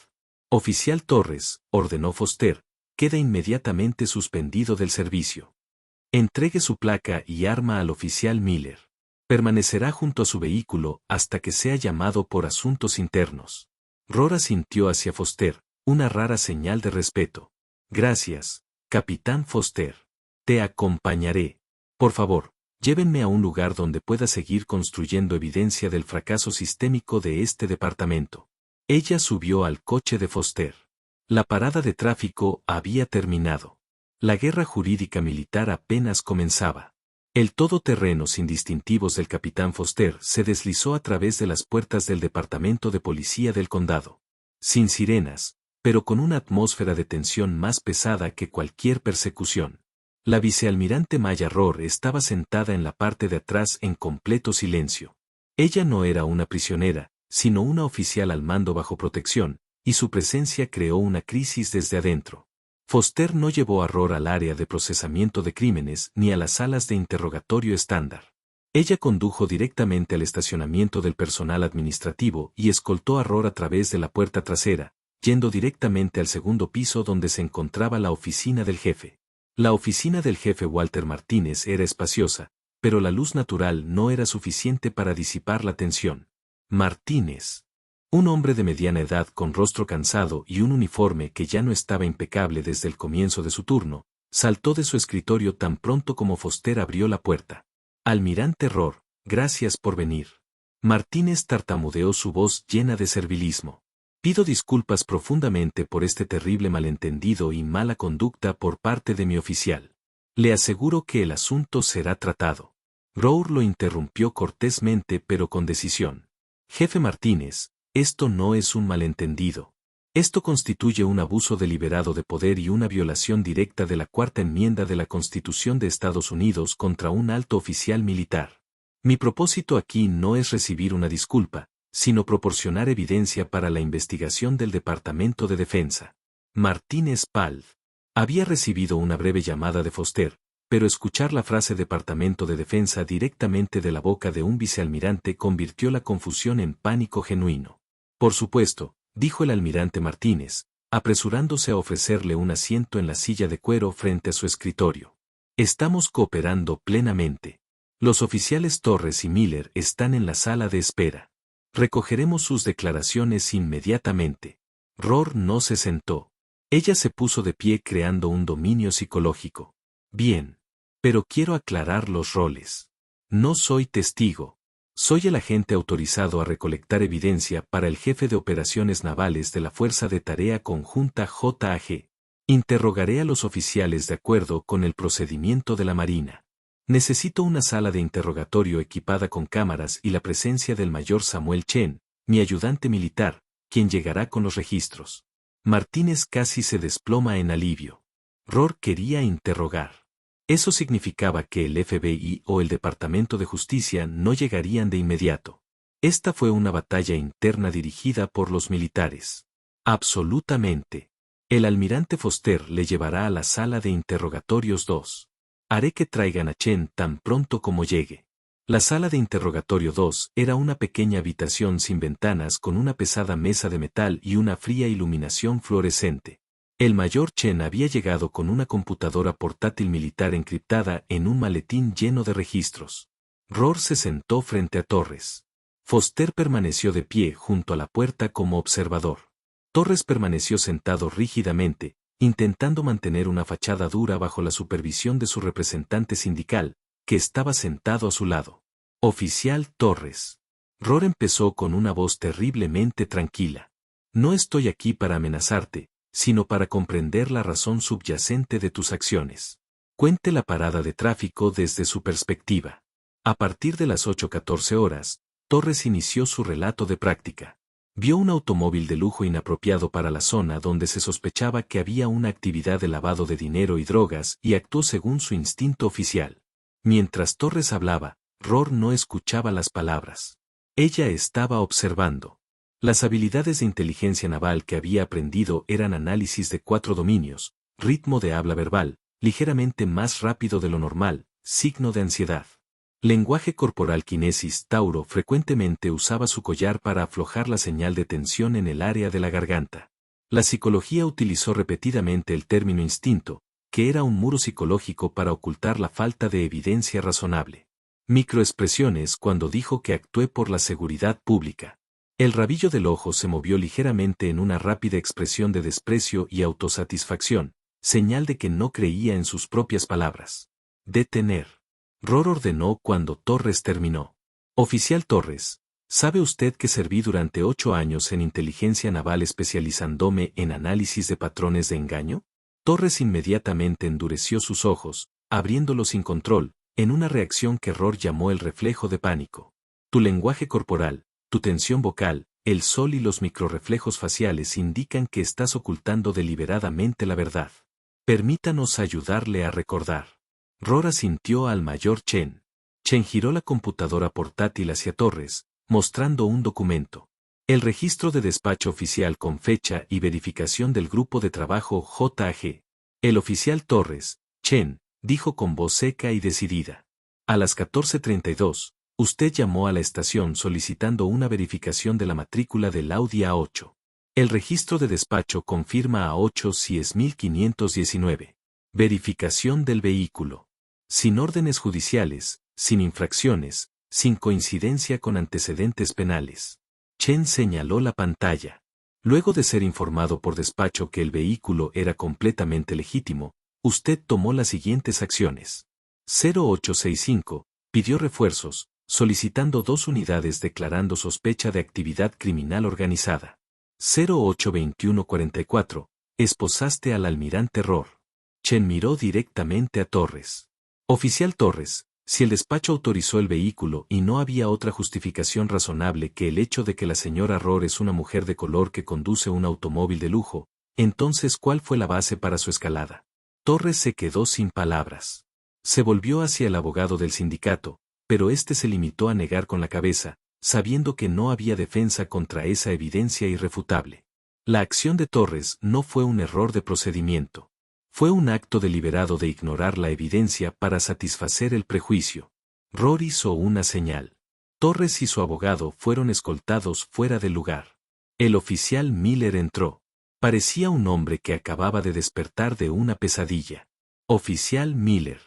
Oficial Torres, ordenó Foster, queda inmediatamente suspendido del servicio. Entregue su placa y arma al oficial Miller. Permanecerá junto a su vehículo hasta que sea llamado por asuntos internos. Rohr sintió hacia Foster, una rara señal de respeto. Gracias, Capitán Foster. Te acompañaré. Por favor, llévenme a un lugar donde pueda seguir construyendo evidencia del fracaso sistémico de este departamento. Ella subió al coche de Foster. La parada de tráfico había terminado. La guerra jurídica militar apenas comenzaba. El todoterreno sin distintivos del capitán Foster se deslizó a través de las puertas del Departamento de Policía del Condado. Sin sirenas, pero con una atmósfera de tensión más pesada que cualquier persecución. La vicealmirante Maya Rohr estaba sentada en la parte de atrás en completo silencio. Ella no era una prisionera, sino una oficial al mando bajo protección, y su presencia creó una crisis desde adentro. Foster no llevó a Rohr al área de procesamiento de crímenes ni a las salas de interrogatorio estándar. Ella condujo directamente al estacionamiento del personal administrativo y escoltó a Rohr a través de la puerta trasera, yendo directamente al segundo piso donde se encontraba la oficina del jefe. La oficina del jefe Walter Martínez era espaciosa, pero la luz natural no era suficiente para disipar la tensión. Martínez. Un hombre de mediana edad con rostro cansado y un uniforme que ya no estaba impecable desde el comienzo de su turno, Saltó de su escritorio tan pronto como Foster abrió la puerta. Almirante Rohr, gracias por venir. Martínez tartamudeó su voz llena de servilismo. Pido disculpas profundamente por este terrible malentendido y mala conducta por parte de mi oficial. Le aseguro que el asunto será tratado. Rohr lo interrumpió cortésmente pero con decisión. Jefe Martínez, esto no es un malentendido. Esto constituye un abuso deliberado de poder y una violación directa de la Cuarta Enmienda de la Constitución de Estados Unidos contra un alto oficial militar. Mi propósito aquí no es recibir una disculpa, sino proporcionar evidencia para la investigación del Departamento de Defensa. Martínez Pald. Había recibido una breve llamada de Foster, pero escuchar la frase Departamento de Defensa directamente de la boca de un vicealmirante convirtió la confusión en pánico genuino. Por supuesto, dijo el almirante Martínez, apresurándose a ofrecerle un asiento en la silla de cuero frente a su escritorio. Estamos cooperando plenamente. Los oficiales Torres y Miller están en la sala de espera. Recogeremos sus declaraciones inmediatamente. Rohr no se sentó. Ella se puso de pie creando un dominio psicológico. Bien. Pero quiero aclarar los roles. No soy testigo. Soy el agente autorizado a recolectar evidencia para el jefe de operaciones navales de la Fuerza de Tarea Conjunta JAG. Interrogaré a los oficiales de acuerdo con el procedimiento de la Marina. Necesito una sala de interrogatorio equipada con cámaras y la presencia del mayor Samuel Chen, mi ayudante militar, quien llegará con los registros. Martínez casi se desploma en alivio. Rohr quería interrogar. Eso significaba que el FBI o el Departamento de Justicia no llegarían de inmediato. Esta fue una batalla interna dirigida por los militares. Absolutamente. El almirante Foster le llevará a la sala de interrogatorios 2. Haré que traigan a Chen tan pronto como llegue. La sala de interrogatorio 2 era una pequeña habitación sin ventanas con una pesada mesa de metal y una fría iluminación fluorescente. El mayor Chen había llegado con una computadora portátil militar encriptada en un maletín lleno de registros. Rohr se sentó frente a Torres. Foster permaneció de pie junto a la puerta como observador. Torres permaneció sentado rígidamente, intentando mantener una fachada dura bajo la supervisión de su representante sindical, que estaba sentado a su lado. Oficial Torres. Rohr empezó con una voz terriblemente tranquila. No estoy aquí para amenazarte, sino para comprender la razón subyacente de tus acciones. Cuente la parada de tráfico desde su perspectiva. A partir de las 8:14 horas, Torres inició su relato de práctica. Vio un automóvil de lujo inapropiado para la zona donde se sospechaba que había una actividad de lavado de dinero y drogas y actuó según su instinto oficial. Mientras Torres hablaba, Rohr no escuchaba las palabras. Ella estaba observando. Las habilidades de inteligencia naval que había aprendido eran análisis de 4 dominios, ritmo de habla verbal, ligeramente más rápido de lo normal, signo de ansiedad. Lenguaje corporal kinesis Tauro frecuentemente usaba su collar para aflojar la señal de tensión en el área de la garganta. La psicología utilizó repetidamente el término instinto, que era un muro psicológico para ocultar la falta de evidencia razonable. Microexpresiones cuando dijo que actué por la seguridad pública. El rabillo del ojo se movió ligeramente en una rápida expresión de desprecio y autosatisfacción, señal de que no creía en sus propias palabras. Detener. Rohr ordenó cuando Torres terminó. Oficial Torres, ¿sabe usted que serví durante 8 años en inteligencia naval especializándome en análisis de patrones de engaño? Torres inmediatamente endureció sus ojos, abriéndolos sin control, en una reacción que Rohr llamó el reflejo de pánico. Tu lenguaje corporal, tu tensión vocal, el sol y los microrreflejos faciales indican que estás ocultando deliberadamente la verdad. Permítanos ayudarle a recordar. Rohr asintió al mayor Chen. Chen giró la computadora portátil hacia Torres, mostrando un documento. El registro de despacho oficial con fecha y verificación del grupo de trabajo JAG. El oficial Torres, Chen, dijo con voz seca y decidida. A las 14:32. Usted llamó a la estación solicitando una verificación de la matrícula del Audi A8. El registro de despacho confirma A8 si es 1519. Verificación del vehículo. Sin órdenes judiciales, sin infracciones, sin coincidencia con antecedentes penales. Chen señaló la pantalla. Luego de ser informado por despacho que el vehículo era completamente legítimo, usted tomó las siguientes acciones. 0865, pidió refuerzos, solicitando 2 unidades declarando sospecha de actividad criminal organizada. 082144, esposaste al almirante Rohr. Chen miró directamente a Torres. Oficial Torres, si el despacho autorizó el vehículo y no había otra justificación razonable que el hecho de que la señora Rohr es una mujer de color que conduce un automóvil de lujo, entonces ¿cuál fue la base para su escalada? Torres se quedó sin palabras. Se volvió hacia el abogado del sindicato, pero este se limitó a negar con la cabeza, sabiendo que no había defensa contra esa evidencia irrefutable. La acción de Torres no fue un error de procedimiento. Fue un acto deliberado de ignorar la evidencia para satisfacer el prejuicio. Rohr hizo una señal. Torres y su abogado fueron escoltados fuera del lugar. El oficial Miller entró. Parecía un hombre que acababa de despertar de una pesadilla. Oficial Miller.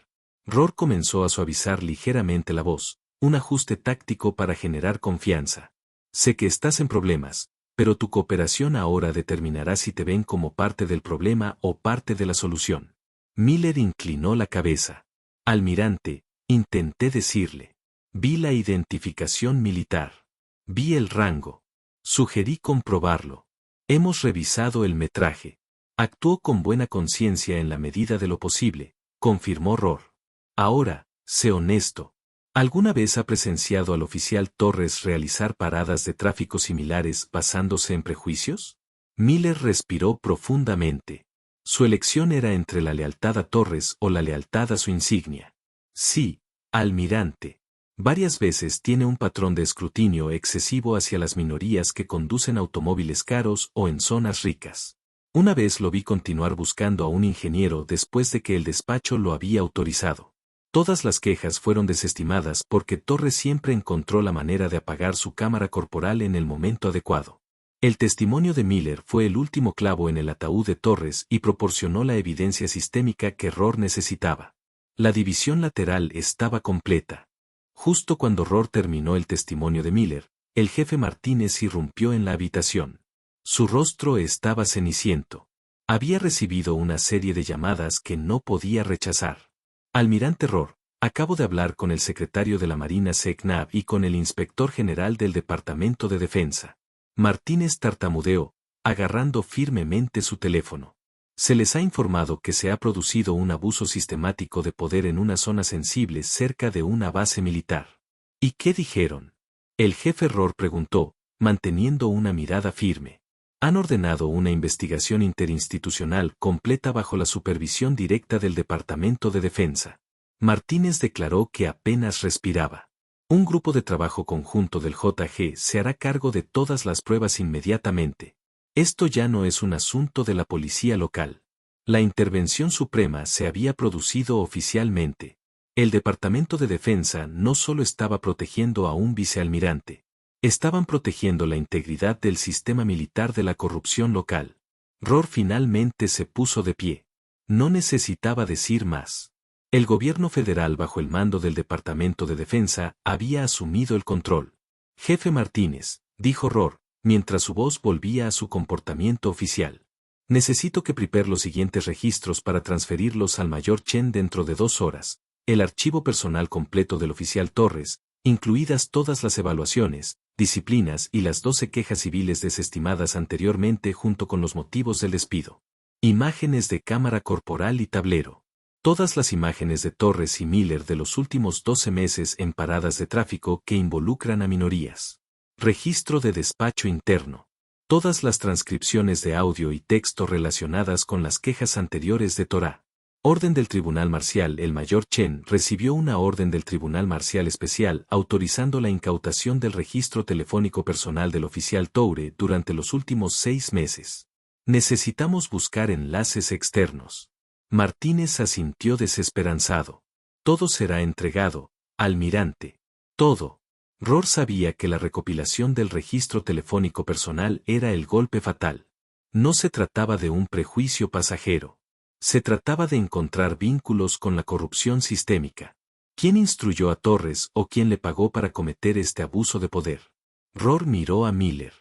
Rohr comenzó a suavizar ligeramente la voz, un ajuste táctico para generar confianza. Sé que estás en problemas, pero tu cooperación ahora determinará si te ven como parte del problema o parte de la solución. Miller inclinó la cabeza. Almirante, intenté decirle. Vi la identificación militar. Vi el rango. Sugerí comprobarlo. Hemos revisado el metraje. Actuó con buena conciencia en la medida de lo posible, confirmó Rohr. Ahora, sé honesto. ¿Alguna vez ha presenciado al oficial Torres realizar paradas de tráfico similares basándose en prejuicios? Miller respiró profundamente. Su elección era entre la lealtad a Torres o la lealtad a su insignia. Sí, almirante. Varias veces tiene un patrón de escrutinio excesivo hacia las minorías que conducen automóviles caros o en zonas ricas. Una vez lo vi continuar buscando a un ingeniero después de que el despacho lo había autorizado. Todas las quejas fueron desestimadas porque Torres siempre encontró la manera de apagar su cámara corporal en el momento adecuado. El testimonio de Miller fue el último clavo en el ataúd de Torres y proporcionó la evidencia sistémica que Rohr necesitaba. La división lateral estaba completa. Justo cuando Rohr terminó el testimonio de Miller, el jefe Martínez irrumpió en la habitación. Su rostro estaba ceniciento. Había recibido una serie de llamadas que no podía rechazar. Almirante Rohr, acabo de hablar con el secretario de la Marina Seknab y con el inspector general del Departamento de Defensa. Martínez tartamudeó, agarrando firmemente su teléfono. Se les ha informado que se ha producido un abuso sistemático de poder en una zona sensible cerca de una base militar. ¿Y qué dijeron? El jefe Rohr preguntó, manteniendo una mirada firme. Han ordenado una investigación interinstitucional completa bajo la supervisión directa del Departamento de Defensa. Martínez declaró que apenas respiraba. Un grupo de trabajo conjunto del JG se hará cargo de todas las pruebas inmediatamente. Esto ya no es un asunto de la policía local. La intervención suprema se había producido oficialmente. El Departamento de Defensa no solo estaba protegiendo a un vicealmirante. Estaban protegiendo la integridad del sistema militar de la corrupción local. Rohr finalmente se puso de pie. No necesitaba decir más. El gobierno federal bajo el mando del Departamento de Defensa había asumido el control. Jefe Martínez, dijo Rohr, mientras su voz volvía a su comportamiento oficial. Necesito que prepare los siguientes registros para transferirlos al mayor Chen dentro de 2 horas. El archivo personal completo del oficial Torres, incluidas todas las evaluaciones, disciplinas y las 12 quejas civiles desestimadas anteriormente junto con los motivos del despido. Imágenes de cámara corporal y tablero. Todas las imágenes de Torres y Miller de los últimos 12 meses en paradas de tráfico que involucran a minorías. Registro de despacho interno. Todas las transcripciones de audio y texto relacionadas con las quejas anteriores de Torá. Orden del Tribunal Marcial. El mayor Chen recibió una orden del Tribunal Marcial Especial autorizando la incautación del registro telefónico personal del oficial Toure durante los últimos 6 meses. Necesitamos buscar enlaces externos. Martínez asintió desesperanzado. Todo será entregado, almirante. Todo. Rohr sabía que la recopilación del registro telefónico personal era el golpe fatal. No se trataba de un prejuicio pasajero. Se trataba de encontrar vínculos con la corrupción sistémica. ¿Quién instruyó a Torres o quién le pagó para cometer este abuso de poder? Rohr miró a Miller.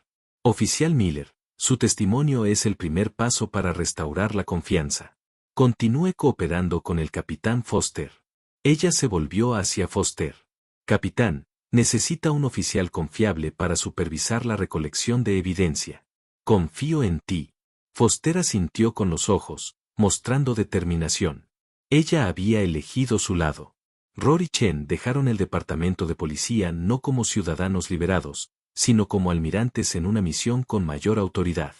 Oficial Miller, su testimonio es el primer paso para restaurar la confianza. Continúe cooperando con el capitán Foster. Ella se volvió hacia Foster. Capitán, necesita un oficial confiable para supervisar la recolección de evidencia. Confío en ti. Foster asintió con los ojos, mostrando determinación. Ella había elegido su lado. Rory y Chen dejaron el departamento de policía no como ciudadanos liberados, sino como almirantes en una misión con mayor autoridad.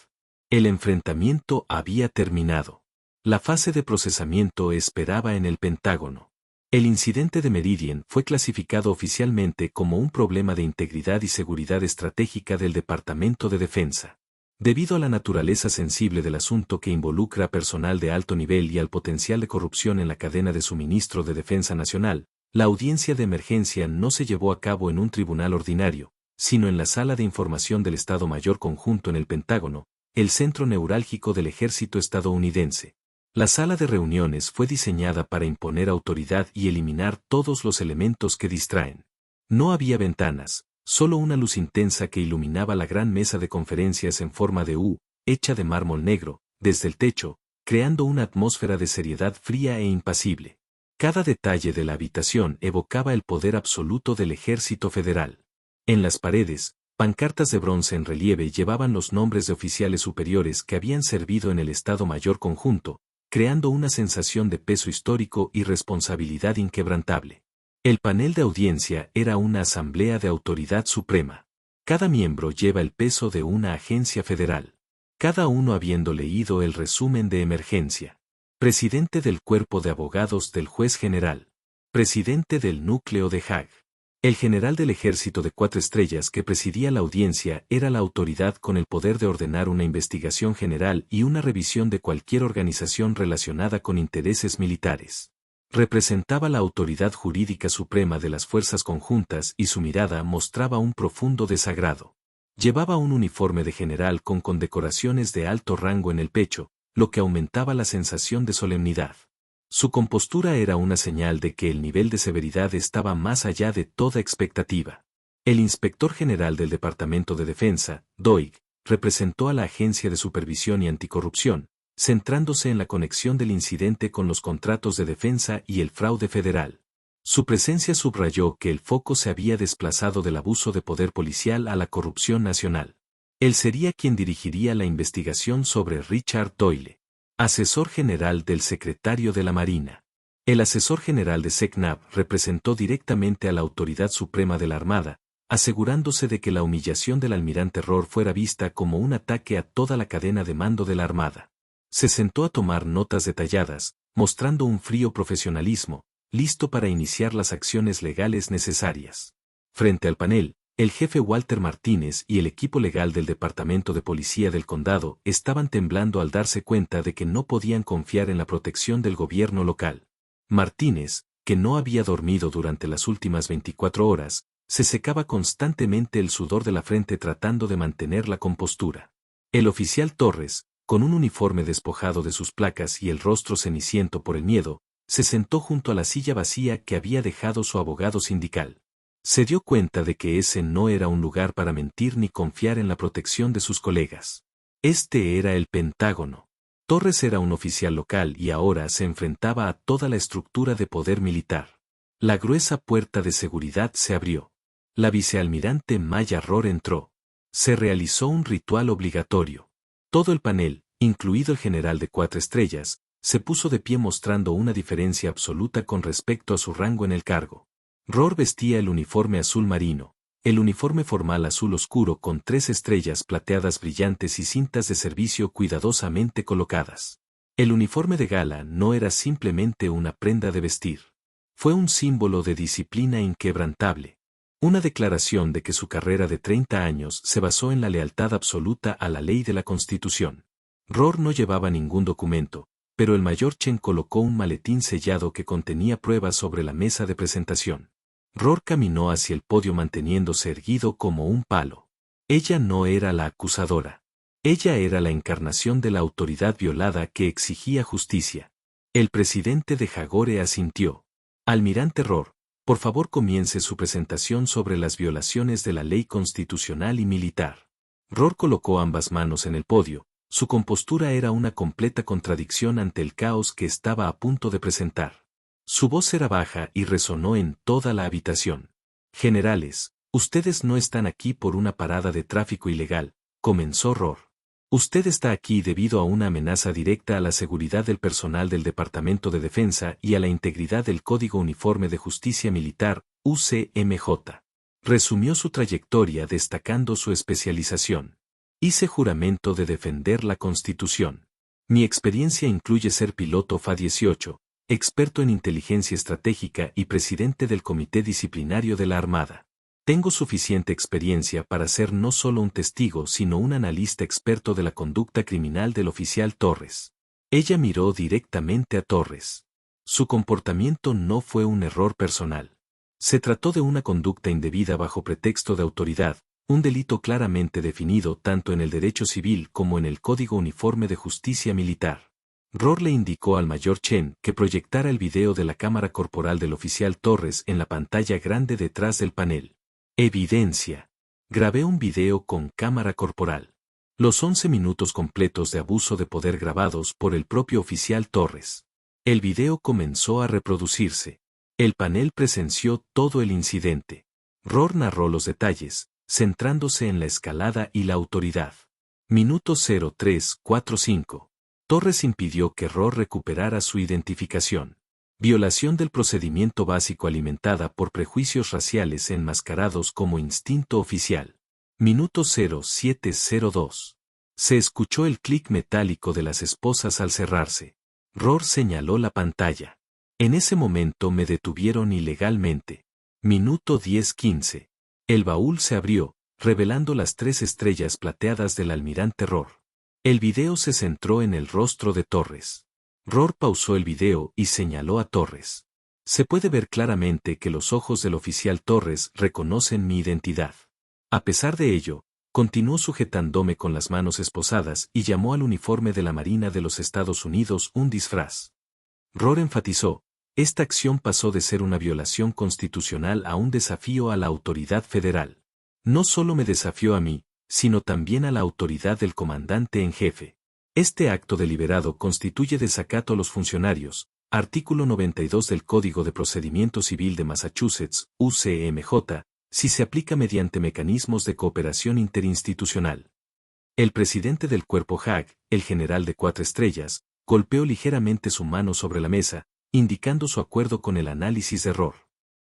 El enfrentamiento había terminado. La fase de procesamiento esperaba en el Pentágono. El incidente de Meridian fue clasificado oficialmente como un problema de integridad y seguridad estratégica del Departamento de Defensa. Debido a la naturaleza sensible del asunto que involucra personal de alto nivel y al potencial de corrupción en la cadena de suministro de defensa nacional, la audiencia de emergencia no se llevó a cabo en un tribunal ordinario, sino en la Sala de Información del Estado Mayor Conjunto en el Pentágono, el centro neurálgico del ejército estadounidense. La sala de reuniones fue diseñada para imponer autoridad y eliminar todos los elementos que distraen. No había ventanas, solo una luz intensa que iluminaba la gran mesa de conferencias en forma de U, hecha de mármol negro, desde el techo, creando una atmósfera de seriedad fría e impasible. Cada detalle de la habitación evocaba el poder absoluto del ejército federal. En las paredes, pancartas de bronce en relieve llevaban los nombres de oficiales superiores que habían servido en el Estado Mayor Conjunto, creando una sensación de peso histórico y responsabilidad inquebrantable. El panel de audiencia era una asamblea de autoridad suprema. Cada miembro lleva el peso de una agencia federal. Cada uno habiendo leído el resumen de emergencia. Presidente del Cuerpo de Abogados del Juez General. Presidente del Núcleo de Haag. El general del Ejército de 4 estrellas que presidía la audiencia era la autoridad con el poder de ordenar una investigación general y una revisión de cualquier organización relacionada con intereses militares. Representaba la autoridad jurídica suprema de las fuerzas conjuntas y su mirada mostraba un profundo desagrado. Llevaba un uniforme de general con condecoraciones de alto rango en el pecho, lo que aumentaba la sensación de solemnidad. Su compostura era una señal de que el nivel de severidad estaba más allá de toda expectativa. El inspector general del Departamento de Defensa, Doig, representó a la Agencia de Supervisión y Anticorrupción, centrándose en la conexión del incidente con los contratos de defensa y el fraude federal. Su presencia subrayó que el foco se había desplazado del abuso de poder policial a la corrupción nacional. Él sería quien dirigiría la investigación sobre Richard Doyle, asesor general del secretario de la Marina. El asesor general de SECNAV representó directamente a la autoridad suprema de la Armada, asegurándose de que la humillación del almirante Rohr fuera vista como un ataque a toda la cadena de mando de la Armada. Se sentó a tomar notas detalladas, mostrando un frío profesionalismo, listo para iniciar las acciones legales necesarias. Frente al panel, el jefe Walter Martínez y el equipo legal del Departamento de Policía del Condado estaban temblando al darse cuenta de que no podían confiar en la protección del gobierno local. Martínez, que no había dormido durante las últimas 24 horas, se secaba constantemente el sudor de la frente tratando de mantener la compostura. El oficial Torres, con un uniforme despojado de sus placas y el rostro ceniciento por el miedo, se sentó junto a la silla vacía que había dejado su abogado sindical. Se dio cuenta de que ese no era un lugar para mentir ni confiar en la protección de sus colegas. Este era el Pentágono. Torres era un oficial local y ahora se enfrentaba a toda la estructura de poder militar. La gruesa puerta de seguridad se abrió. La vicealmirante Maya Rohr entró. Se realizó un ritual obligatorio. Todo el panel, incluido el general de 4 estrellas, se puso de pie mostrando una diferencia absoluta con respecto a su rango en el cargo. Rohr vestía el uniforme azul marino, el uniforme formal azul oscuro con 3 estrellas plateadas brillantes y cintas de servicio cuidadosamente colocadas. El uniforme de gala no era simplemente una prenda de vestir. Fue un símbolo de disciplina inquebrantable. Una declaración de que su carrera de 30 años se basó en la lealtad absoluta a la ley de la Constitución. Rohr no llevaba ningún documento, pero el mayor Chen colocó un maletín sellado que contenía pruebas sobre la mesa de presentación. Rohr caminó hacia el podio manteniéndose erguido como un palo. Ella no era la acusadora. Ella era la encarnación de la autoridad violada que exigía justicia. El presidente de Jagore asintió. Almirante Rohr, por favor comience su presentación sobre las violaciones de la ley constitucional y militar. Rohr colocó ambas manos en el podio, Su compostura era una completa contradicción ante el caos que estaba a punto de presentar. Su voz era baja y resonó en toda la habitación. Generales, ustedes no están aquí por una parada de tráfico ilegal, comenzó Rohr. Usted está aquí debido a una amenaza directa a la seguridad del personal del Departamento de Defensa y a la integridad del Código Uniforme de Justicia Militar, UCMJ. Resumió su trayectoria destacando su especialización. Hice juramento de defender la Constitución. Mi experiencia incluye ser piloto FA-18, experto en inteligencia estratégica y presidente del Comité Disciplinario de la Armada. Tengo suficiente experiencia para ser no solo un testigo sino un analista experto de la conducta criminal del oficial Torres. Ella miró directamente a Torres. Su comportamiento no fue un error personal. Se trató de una conducta indebida bajo pretexto de autoridad, un delito claramente definido tanto en el derecho civil como en el Código Uniforme de Justicia Militar. Rohr le indicó al mayor Chen que proyectara el video de la cámara corporal del oficial Torres en la pantalla grande detrás del panel. Evidencia. Grabé un video con cámara corporal. Los 11 minutos completos de abuso de poder grabados por el propio oficial Torres. El video comenzó a reproducirse. El panel presenció todo el incidente. Rohr narró los detalles, centrándose en la escalada y la autoridad. Minuto 0345. Torres impidió que Rohr recuperara su identificación. Violación del procedimiento básico alimentada por prejuicios raciales enmascarados como instinto oficial. Minuto 0702. Se escuchó el clic metálico de las esposas al cerrarse. Rohr señaló la pantalla. En ese momento me detuvieron ilegalmente. Minuto 10:15. El baúl se abrió, revelando las 3 estrellas plateadas del almirante Rohr. El video se centró en el rostro de Torres. Rohr pausó el video y señaló a Torres. Se puede ver claramente que los ojos del oficial Torres reconocen mi identidad. A pesar de ello, continuó sujetándome con las manos esposadas y llamó al uniforme de la Marina de los Estados Unidos un disfraz. Rohr enfatizó, esta acción pasó de ser una violación constitucional a un desafío a la autoridad federal. No solo me desafió a mí, sino también a la autoridad del comandante en jefe. Este acto deliberado constituye desacato a los funcionarios, artículo 92 del Código de Procedimiento Civil de Massachusetts, UCMJ, si se aplica mediante mecanismos de cooperación interinstitucional. El presidente del cuerpo Haag, el general de 4 estrellas, golpeó ligeramente su mano sobre la mesa, indicando su acuerdo con el análisis de Rohr.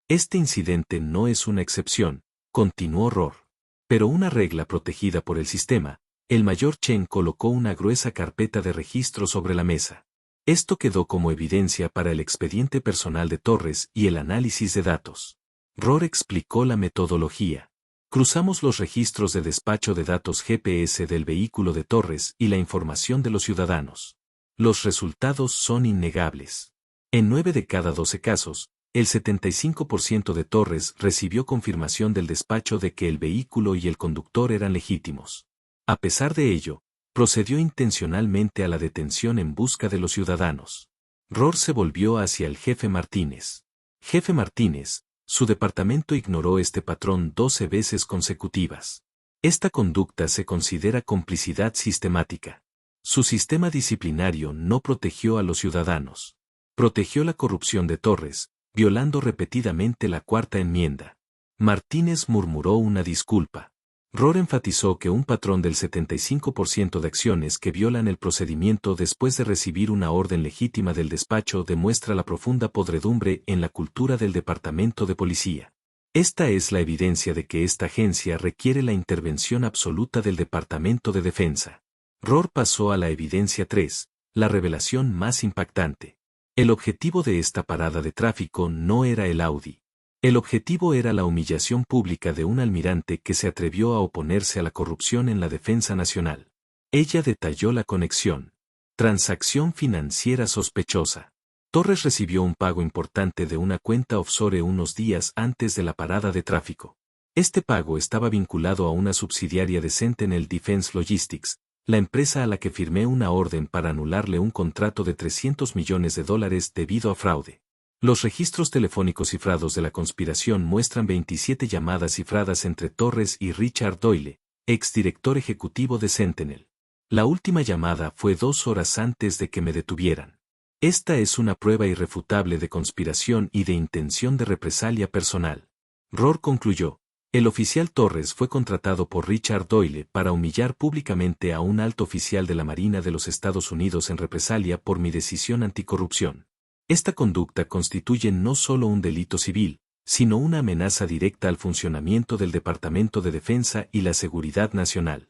Este incidente no es una excepción, continuó Rohr. Pero una regla protegida por el sistema. El mayor Chen colocó una gruesa carpeta de registro sobre la mesa. Esto quedó como evidencia para el expediente personal de Torres y el análisis de datos. Rohr explicó la metodología. Cruzamos los registros de despacho de datos GPS del vehículo de Torres y la información de los ciudadanos. Los resultados son innegables. En 9 de cada 12 casos, el 75% de Torres recibió confirmación del despacho de que el vehículo y el conductor eran legítimos. A pesar de ello, procedió intencionalmente a la detención en busca de los ciudadanos. Rohr se volvió hacia el jefe Martínez. Jefe Martínez, su departamento ignoró este patrón 12 veces consecutivas. Esta conducta se considera complicidad sistemática. Su sistema disciplinario no protegió a los ciudadanos. Protegió la corrupción de Torres, violando repetidamente la cuarta enmienda. Martínez murmuró una disculpa. Rohr enfatizó que un patrón del 75% de acciones que violan el procedimiento después de recibir una orden legítima del despacho demuestra la profunda podredumbre en la cultura del Departamento de Policía. Esta es la evidencia de que esta agencia requiere la intervención absoluta del Departamento de Defensa. Rohr pasó a la evidencia 3, la revelación más impactante. El objetivo de esta parada de tráfico no era el Audi. El objetivo era la humillación pública de un almirante que se atrevió a oponerse a la corrupción en la defensa nacional. Ella detalló la conexión. Transacción financiera sospechosa. Torres recibió un pago importante de una cuenta offshore unos días antes de la parada de tráfico. Este pago estaba vinculado a una subsidiaria de Sentinel Defense Logistics, la empresa a la que firmé una orden para anularle un contrato de $300 millones debido a fraude. Los registros telefónicos cifrados de la conspiración muestran 27 llamadas cifradas entre Torres y Richard Doyle, exdirector ejecutivo de Sentinel. La última llamada fue 2 horas antes de que me detuvieran. Esta es una prueba irrefutable de conspiración y de intención de represalia personal. Rohr concluyó. El oficial Torres fue contratado por Richard Doyle para humillar públicamente a un alto oficial de la Marina de los Estados Unidos en represalia por mi decisión anticorrupción. Esta conducta constituye no solo un delito civil, sino una amenaza directa al funcionamiento del Departamento de Defensa y la Seguridad Nacional.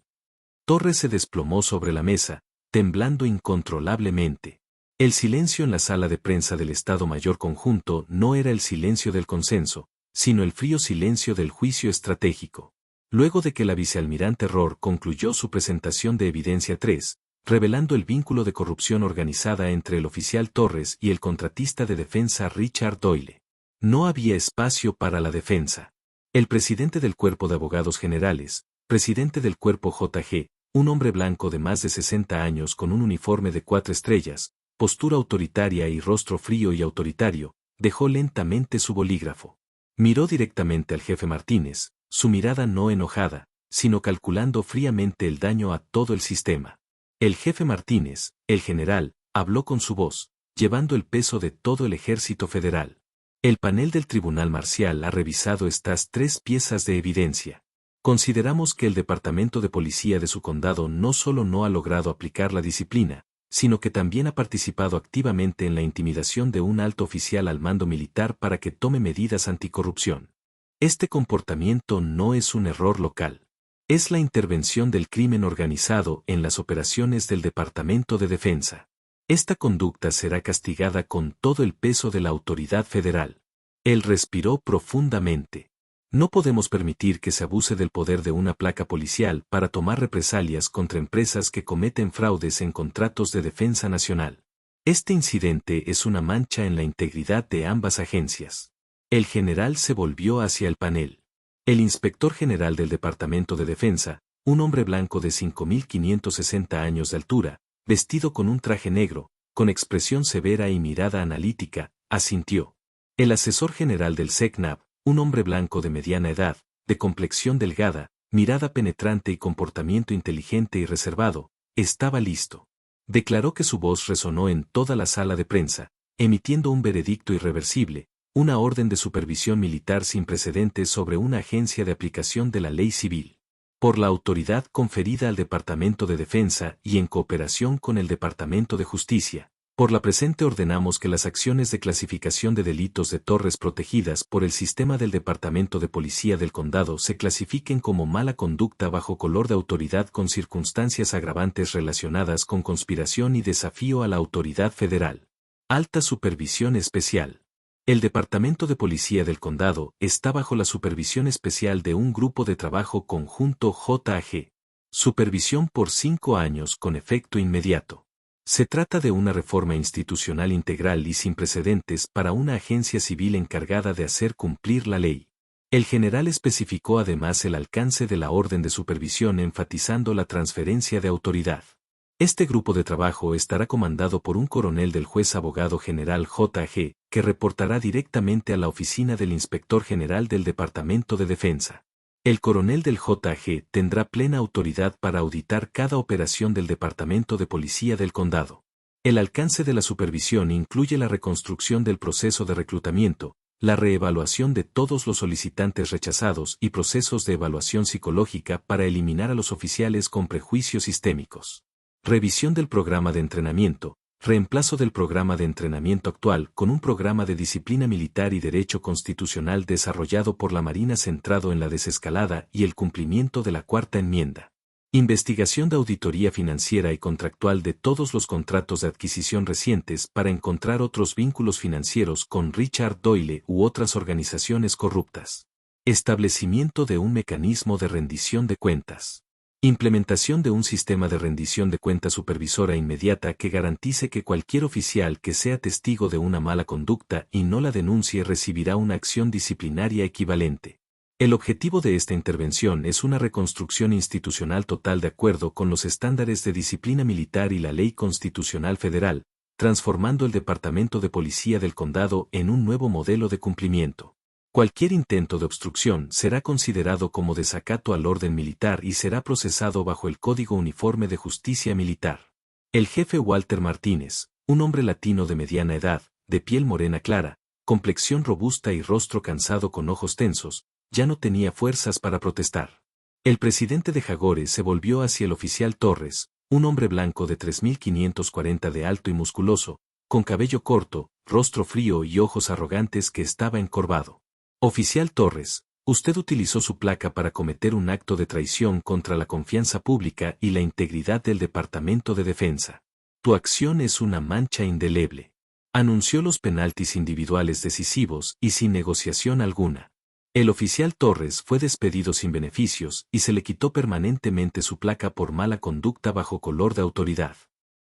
Torres se desplomó sobre la mesa, temblando incontrolablemente. El silencio en la sala de prensa del Estado Mayor Conjunto no era el silencio del consenso, sino el frío silencio del juicio estratégico. Luego de que la vicealmirante Rohr concluyó su presentación de evidencia 3, revelando el vínculo de corrupción organizada entre el oficial Torres y el contratista de defensa Richard Doyle, no había espacio para la defensa. El presidente del Cuerpo de Abogados Generales, presidente del Cuerpo JG, un hombre blanco de más de 60 años con un uniforme de 4 estrellas, postura autoritaria y rostro frío y autoritario, dejó lentamente su bolígrafo. Miró directamente al jefe Martínez, su mirada no enojada, sino calculando fríamente el daño a todo el sistema. El jefe Martínez, el general, habló con su voz, llevando el peso de todo el ejército federal. El panel del Tribunal Marcial ha revisado estas 3 piezas de evidencia. Consideramos que el Departamento de Policía de su condado no solo no ha logrado aplicar la disciplina, sino que también ha participado activamente en la intimidación de un alto oficial al mando militar para que tome medidas anticorrupción. Este comportamiento no es un error local. Es la intervención del crimen organizado en las operaciones del Departamento de Defensa. Esta conducta será castigada con todo el peso de la autoridad federal. Él respiró profundamente. No podemos permitir que se abuse del poder de una placa policial para tomar represalias contra empresas que cometen fraudes en contratos de defensa nacional. Este incidente es una mancha en la integridad de ambas agencias. El general se volvió hacia el panel. El inspector general del Departamento de Defensa, un hombre blanco de 5.560 años de altura, vestido con un traje negro, con expresión severa y mirada analítica, asintió. El asesor general del SECNAV, un hombre blanco de mediana edad, de complexión delgada, mirada penetrante y comportamiento inteligente y reservado, estaba listo. Declaró que su voz resonó en toda la sala de prensa, emitiendo un veredicto irreversible, una orden de supervisión militar sin precedentes sobre una agencia de aplicación de la ley civil. Por la autoridad conferida al Departamento de Defensa y en cooperación con el Departamento de Justicia, por la presente ordenamos que las acciones de clasificación de delitos de Torres protegidas por el sistema del Departamento de Policía del Condado se clasifiquen como mala conducta bajo color de autoridad con circunstancias agravantes relacionadas con conspiración y desafío a la autoridad federal. Alta supervisión especial. El Departamento de Policía del Condado está bajo la supervisión especial de un grupo de trabajo conjunto JAG. Supervisión por 5 años con efecto inmediato. Se trata de una reforma institucional integral y sin precedentes para una agencia civil encargada de hacer cumplir la ley. El general especificó además el alcance de la orden de supervisión enfatizando la transferencia de autoridad. Este grupo de trabajo estará comandado por un coronel del juez abogado general JG, que reportará directamente a la oficina del inspector general del Departamento de Defensa. El coronel del JG tendrá plena autoridad para auditar cada operación del Departamento de Policía del Condado. El alcance de la supervisión incluye la reconstrucción del proceso de reclutamiento, la reevaluación de todos los solicitantes rechazados y procesos de evaluación psicológica para eliminar a los oficiales con prejuicios sistémicos. Revisión del programa de entrenamiento, reemplazo del programa de entrenamiento actual con un programa de disciplina militar y derecho constitucional desarrollado por la Marina centrado en la desescalada y el cumplimiento de la Cuarta Enmienda. Investigación de auditoría financiera y contractual de todos los contratos de adquisición recientes para encontrar otros vínculos financieros con Richard Doyle u otras organizaciones corruptas. Establecimiento de un mecanismo de rendición de cuentas. Implementación de un sistema de rendición de cuentas supervisora inmediata que garantice que cualquier oficial que sea testigo de una mala conducta y no la denuncie recibirá una acción disciplinaria equivalente. El objetivo de esta intervención es una reconstrucción institucional total de acuerdo con los estándares de disciplina militar y la Ley Constitucional Federal, transformando el Departamento de Policía del Condado en un nuevo modelo de cumplimiento. Cualquier intento de obstrucción será considerado como desacato al orden militar y será procesado bajo el Código Uniforme de Justicia Militar. El jefe Walter Martínez, un hombre latino de mediana edad, de piel morena clara, complexión robusta y rostro cansado con ojos tensos, ya no tenía fuerzas para protestar. El presidente de Jagore se volvió hacia el oficial Torres, un hombre blanco de 3.540 de alto y musculoso, con cabello corto, rostro frío y ojos arrogantes que estaba encorvado. Oficial Torres, usted utilizó su placa para cometer un acto de traición contra la confianza pública y la integridad del Departamento de Defensa. Tu acción es una mancha indeleble. Anunció los penaltis individuales decisivos y sin negociación alguna. El oficial Torres fue despedido sin beneficios y se le quitó permanentemente su placa por mala conducta bajo color de autoridad.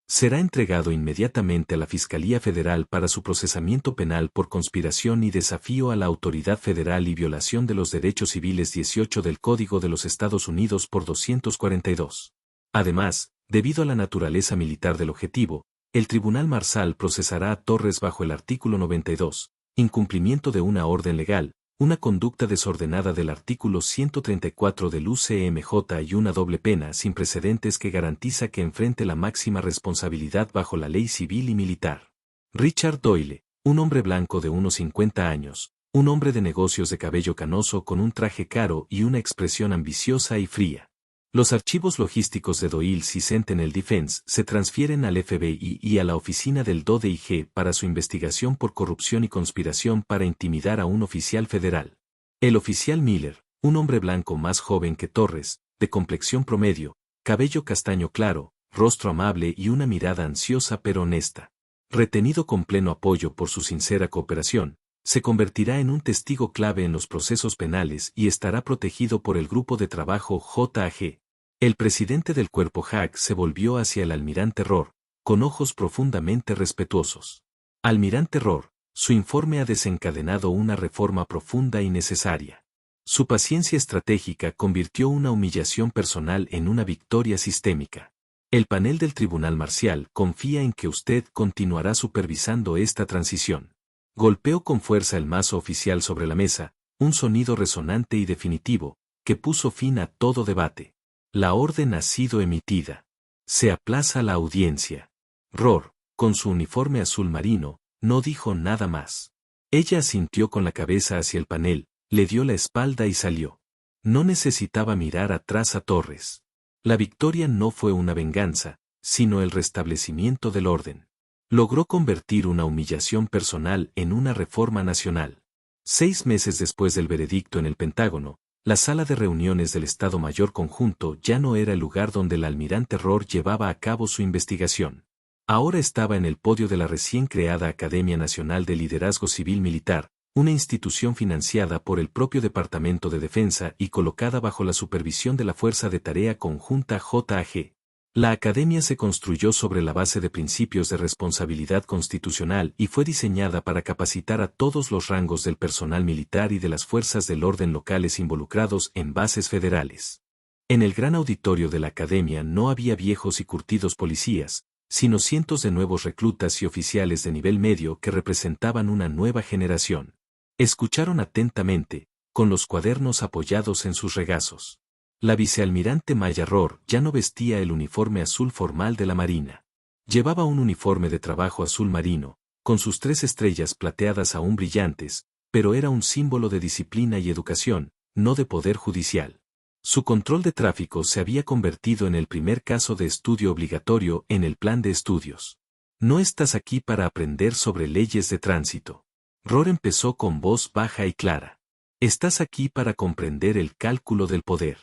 Será entregado inmediatamente a la Fiscalía Federal para su procesamiento penal por conspiración y desafío a la autoridad federal y violación de los derechos civiles 18 del Código de los Estados Unidos por 242. Además, debido a la naturaleza militar del objetivo, el Tribunal Marshall procesará a Torres bajo el artículo 92, incumplimiento de una orden legal, una conducta desordenada del artículo 134 del UCMJ y una doble pena sin precedentes que garantiza que enfrente la máxima responsabilidad bajo la ley civil y militar. Richard Doyle, un hombre blanco de unos 50 años, un hombre de negocios de cabello canoso con un traje caro y una expresión ambiciosa y fría. Los archivos logísticos de Doyle y Sentinel Defense se transfieren al FBI y a la oficina del DODIG para su investigación por corrupción y conspiración para intimidar a un oficial federal. El oficial Miller, un hombre blanco más joven que Torres, de complexión promedio, cabello castaño claro, rostro amable y una mirada ansiosa pero honesta. Retenido con pleno apoyo por su sincera cooperación, se convertirá en un testigo clave en los procesos penales y estará protegido por el grupo de trabajo JAG. El presidente del cuerpo JAG se volvió hacia el almirante Rohr, con ojos profundamente respetuosos. Almirante Rohr, su informe ha desencadenado una reforma profunda y necesaria. Su paciencia estratégica convirtió una humillación personal en una victoria sistémica. El panel del Tribunal Marcial confía en que usted continuará supervisando esta transición. Golpeó con fuerza el mazo oficial sobre la mesa, un sonido resonante y definitivo, que puso fin a todo debate. La orden ha sido emitida. Se aplaza la audiencia. Rohr, con su uniforme azul marino, no dijo nada más. Ella asintió con la cabeza hacia el panel, le dio la espalda y salió. No necesitaba mirar atrás a Torres. La victoria no fue una venganza, sino el restablecimiento del orden. Logró convertir una humillación personal en una reforma nacional. 6 meses después del veredicto en el Pentágono, la sala de reuniones del Estado Mayor Conjunto ya no era el lugar donde el almirante Rohr llevaba a cabo su investigación. Ahora estaba en el podio de la recién creada Academia Nacional de Liderazgo Civil Militar, una institución financiada por el propio Departamento de Defensa y colocada bajo la supervisión de la Fuerza de Tarea Conjunta JAG. La academia se construyó sobre la base de principios de responsabilidad constitucional y fue diseñada para capacitar a todos los rangos del personal militar y de las fuerzas del orden locales involucrados en bases federales. En el gran auditorio de la academia no había viejos y curtidos policías, sino cientos de nuevos reclutas y oficiales de nivel medio que representaban una nueva generación. Escucharon atentamente, con los cuadernos apoyados en sus regazos. La vicealmirante Maya Rohr ya no vestía el uniforme azul formal de la Marina. Llevaba un uniforme de trabajo azul marino, con sus 3 estrellas plateadas aún brillantes, pero era un símbolo de disciplina y educación, no de poder judicial. Su control de tráfico se había convertido en el primer caso de estudio obligatorio en el plan de estudios. No estás aquí para aprender sobre leyes de tránsito. Rohr empezó con voz baja y clara. Estás aquí para comprender el cálculo del poder.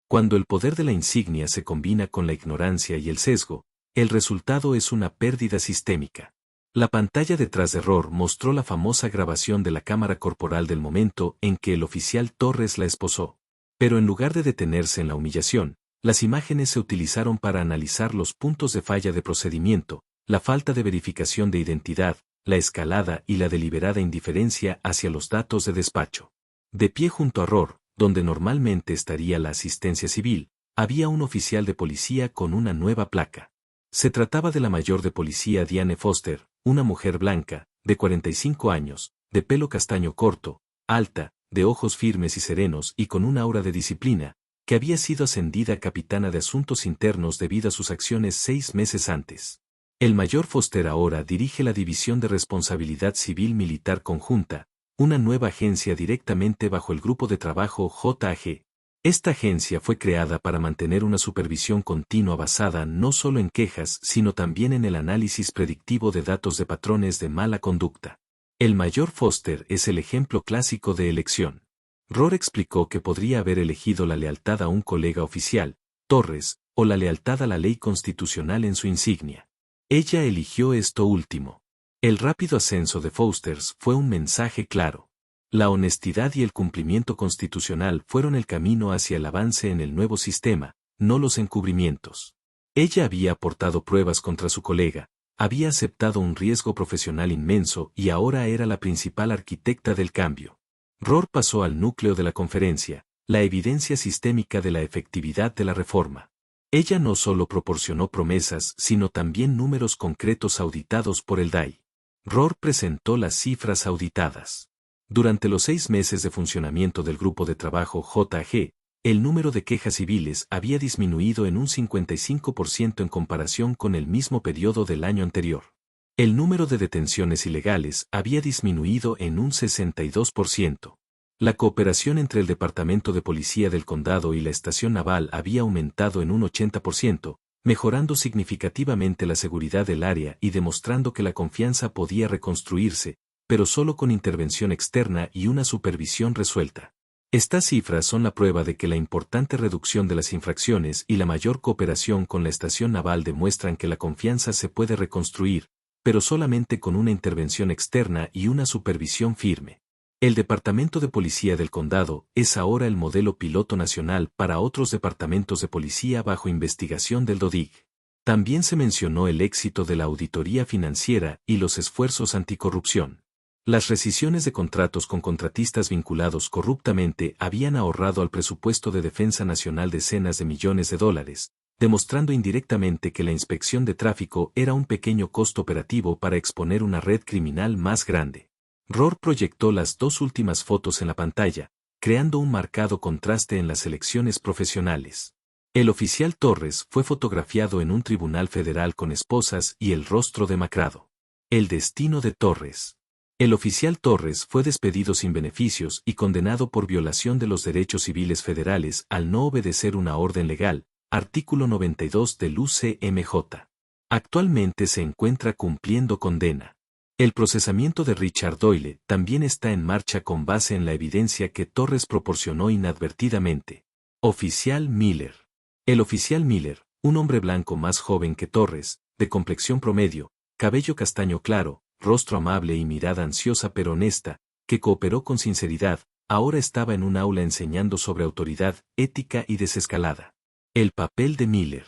Cuando el poder de la insignia se combina con la ignorancia y el sesgo, el resultado es una pérdida sistémica. La pantalla detrás de Rohr mostró la famosa grabación de la cámara corporal del momento en que el oficial Torres la esposó. Pero en lugar de detenerse en la humillación, las imágenes se utilizaron para analizar los puntos de falla de procedimiento, la falta de verificación de identidad, la escalada y la deliberada indiferencia hacia los datos de despacho. De pie junto a Rohr, donde normalmente estaría la asistencia civil, había un oficial de policía con una nueva placa. Se trataba de la mayor de policía Diane Foster, una mujer blanca, de 45 años, de pelo castaño corto, alta, de ojos firmes y serenos y con un aura de disciplina, que había sido ascendida a capitana de asuntos internos debido a sus acciones 6 meses antes. El mayor Foster ahora dirige la División de Responsabilidad Civil Militar Conjunta, una nueva agencia directamente bajo el grupo de trabajo JAG. Esta agencia fue creada para mantener una supervisión continua basada no solo en quejas sino también en el análisis predictivo de datos de patrones de mala conducta. El mayor Foster es el ejemplo clásico de elección. Rohr explicó que podría haber elegido la lealtad a un colega oficial, Torres, o la lealtad a la ley constitucional en su insignia. Ella eligió esto último. El rápido ascenso de Foster's fue un mensaje claro. La honestidad y el cumplimiento constitucional fueron el camino hacia el avance en el nuevo sistema, no los encubrimientos. Ella había aportado pruebas contra su colega, había aceptado un riesgo profesional inmenso y ahora era la principal arquitecta del cambio. Rohr pasó al núcleo de la conferencia, la evidencia sistémica de la efectividad de la reforma. Ella no solo proporcionó promesas sino también números concretos auditados por el DAI. Rohr presentó las cifras auditadas. Durante los 6 meses de funcionamiento del grupo de trabajo JAG, el número de quejas civiles había disminuido en un 55% en comparación con el mismo periodo del año anterior. El número de detenciones ilegales había disminuido en un 62%. La cooperación entre el Departamento de Policía del Condado y la Estación Naval había aumentado en un 80%, mejorando significativamente la seguridad del área y demostrando que la confianza podía reconstruirse, pero solo con intervención externa y una supervisión resuelta. Estas cifras son la prueba de que la importante reducción de las infracciones y la mayor cooperación con la Estación Naval demuestran que la confianza se puede reconstruir, pero solamente con una intervención externa y una supervisión firme. El Departamento de Policía del Condado es ahora el modelo piloto nacional para otros departamentos de policía bajo investigación del DODIG. También se mencionó el éxito de la auditoría financiera y los esfuerzos anticorrupción. Las rescisiones de contratos con contratistas vinculados corruptamente habían ahorrado al presupuesto de defensa nacional decenas de millones de dólares, demostrando indirectamente que la inspección de tráfico era un pequeño costo operativo para exponer una red criminal más grande. Rohr proyectó las 2 últimas fotos en la pantalla, creando un marcado contraste en las elecciones profesionales. El oficial Torres fue fotografiado en un tribunal federal con esposas y el rostro demacrado. El destino de Torres. El oficial Torres fue despedido sin beneficios y condenado por violación de los derechos civiles federales al no obedecer una orden legal, artículo 92 del UCMJ. Actualmente se encuentra cumpliendo condena. El procesamiento de Richard Doyle también está en marcha con base en la evidencia que Torres proporcionó inadvertidamente. Oficial Miller. El oficial Miller, un hombre blanco más joven que Torres, de complexión promedio, cabello castaño claro, rostro amable y mirada ansiosa pero honesta, que cooperó con sinceridad, ahora estaba en un aula enseñando sobre autoridad, ética y desescalada. El papel de Miller.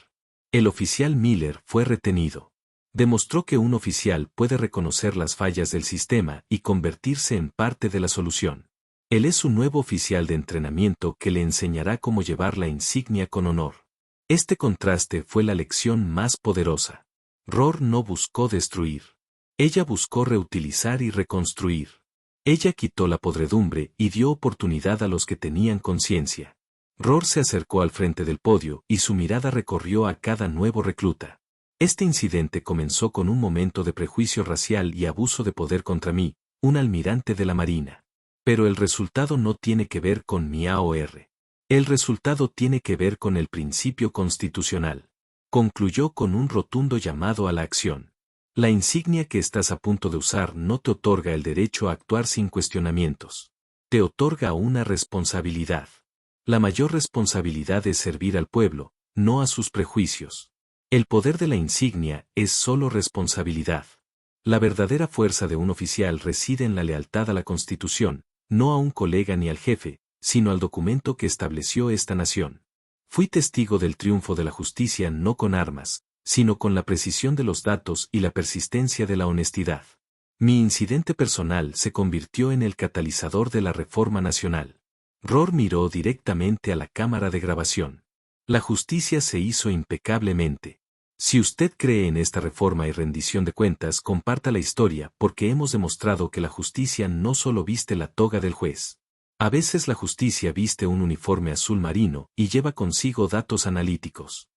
El oficial Miller fue retenido. Demostró que un oficial puede reconocer las fallas del sistema y convertirse en parte de la solución. Él es un nuevo oficial de entrenamiento que le enseñará cómo llevar la insignia con honor. Este contraste fue la lección más poderosa. Rohr no buscó destruir. Ella buscó reutilizar y reconstruir. Ella quitó la podredumbre y dio oportunidad a los que tenían conciencia. Rohr se acercó al frente del podio y su mirada recorrió a cada nuevo recluta. Este incidente comenzó con un momento de prejuicio racial y abuso de poder contra mí, un almirante de la Marina. Pero el resultado no tiene que ver con mi AOR. El resultado tiene que ver con el principio constitucional. Concluyó con un rotundo llamado a la acción. La insignia que estás a punto de usar no te otorga el derecho a actuar sin cuestionamientos. Te otorga una responsabilidad. La mayor responsabilidad es servir al pueblo, no a sus prejuicios. El poder de la insignia es solo responsabilidad. La verdadera fuerza de un oficial reside en la lealtad a la Constitución, no a un colega ni al jefe, sino al documento que estableció esta nación. Fui testigo del triunfo de la justicia no con armas, sino con la precisión de los datos y la persistencia de la honestidad. Mi incidente personal se convirtió en el catalizador de la reforma nacional. Rohr miró directamente a la cámara de grabación. La justicia se hizo impecablemente. Si usted cree en esta reforma y rendición de cuentas, comparta la historia, porque hemos demostrado que la justicia no solo viste la toga del juez. A veces la justicia viste un uniforme azul marino y lleva consigo datos analíticos.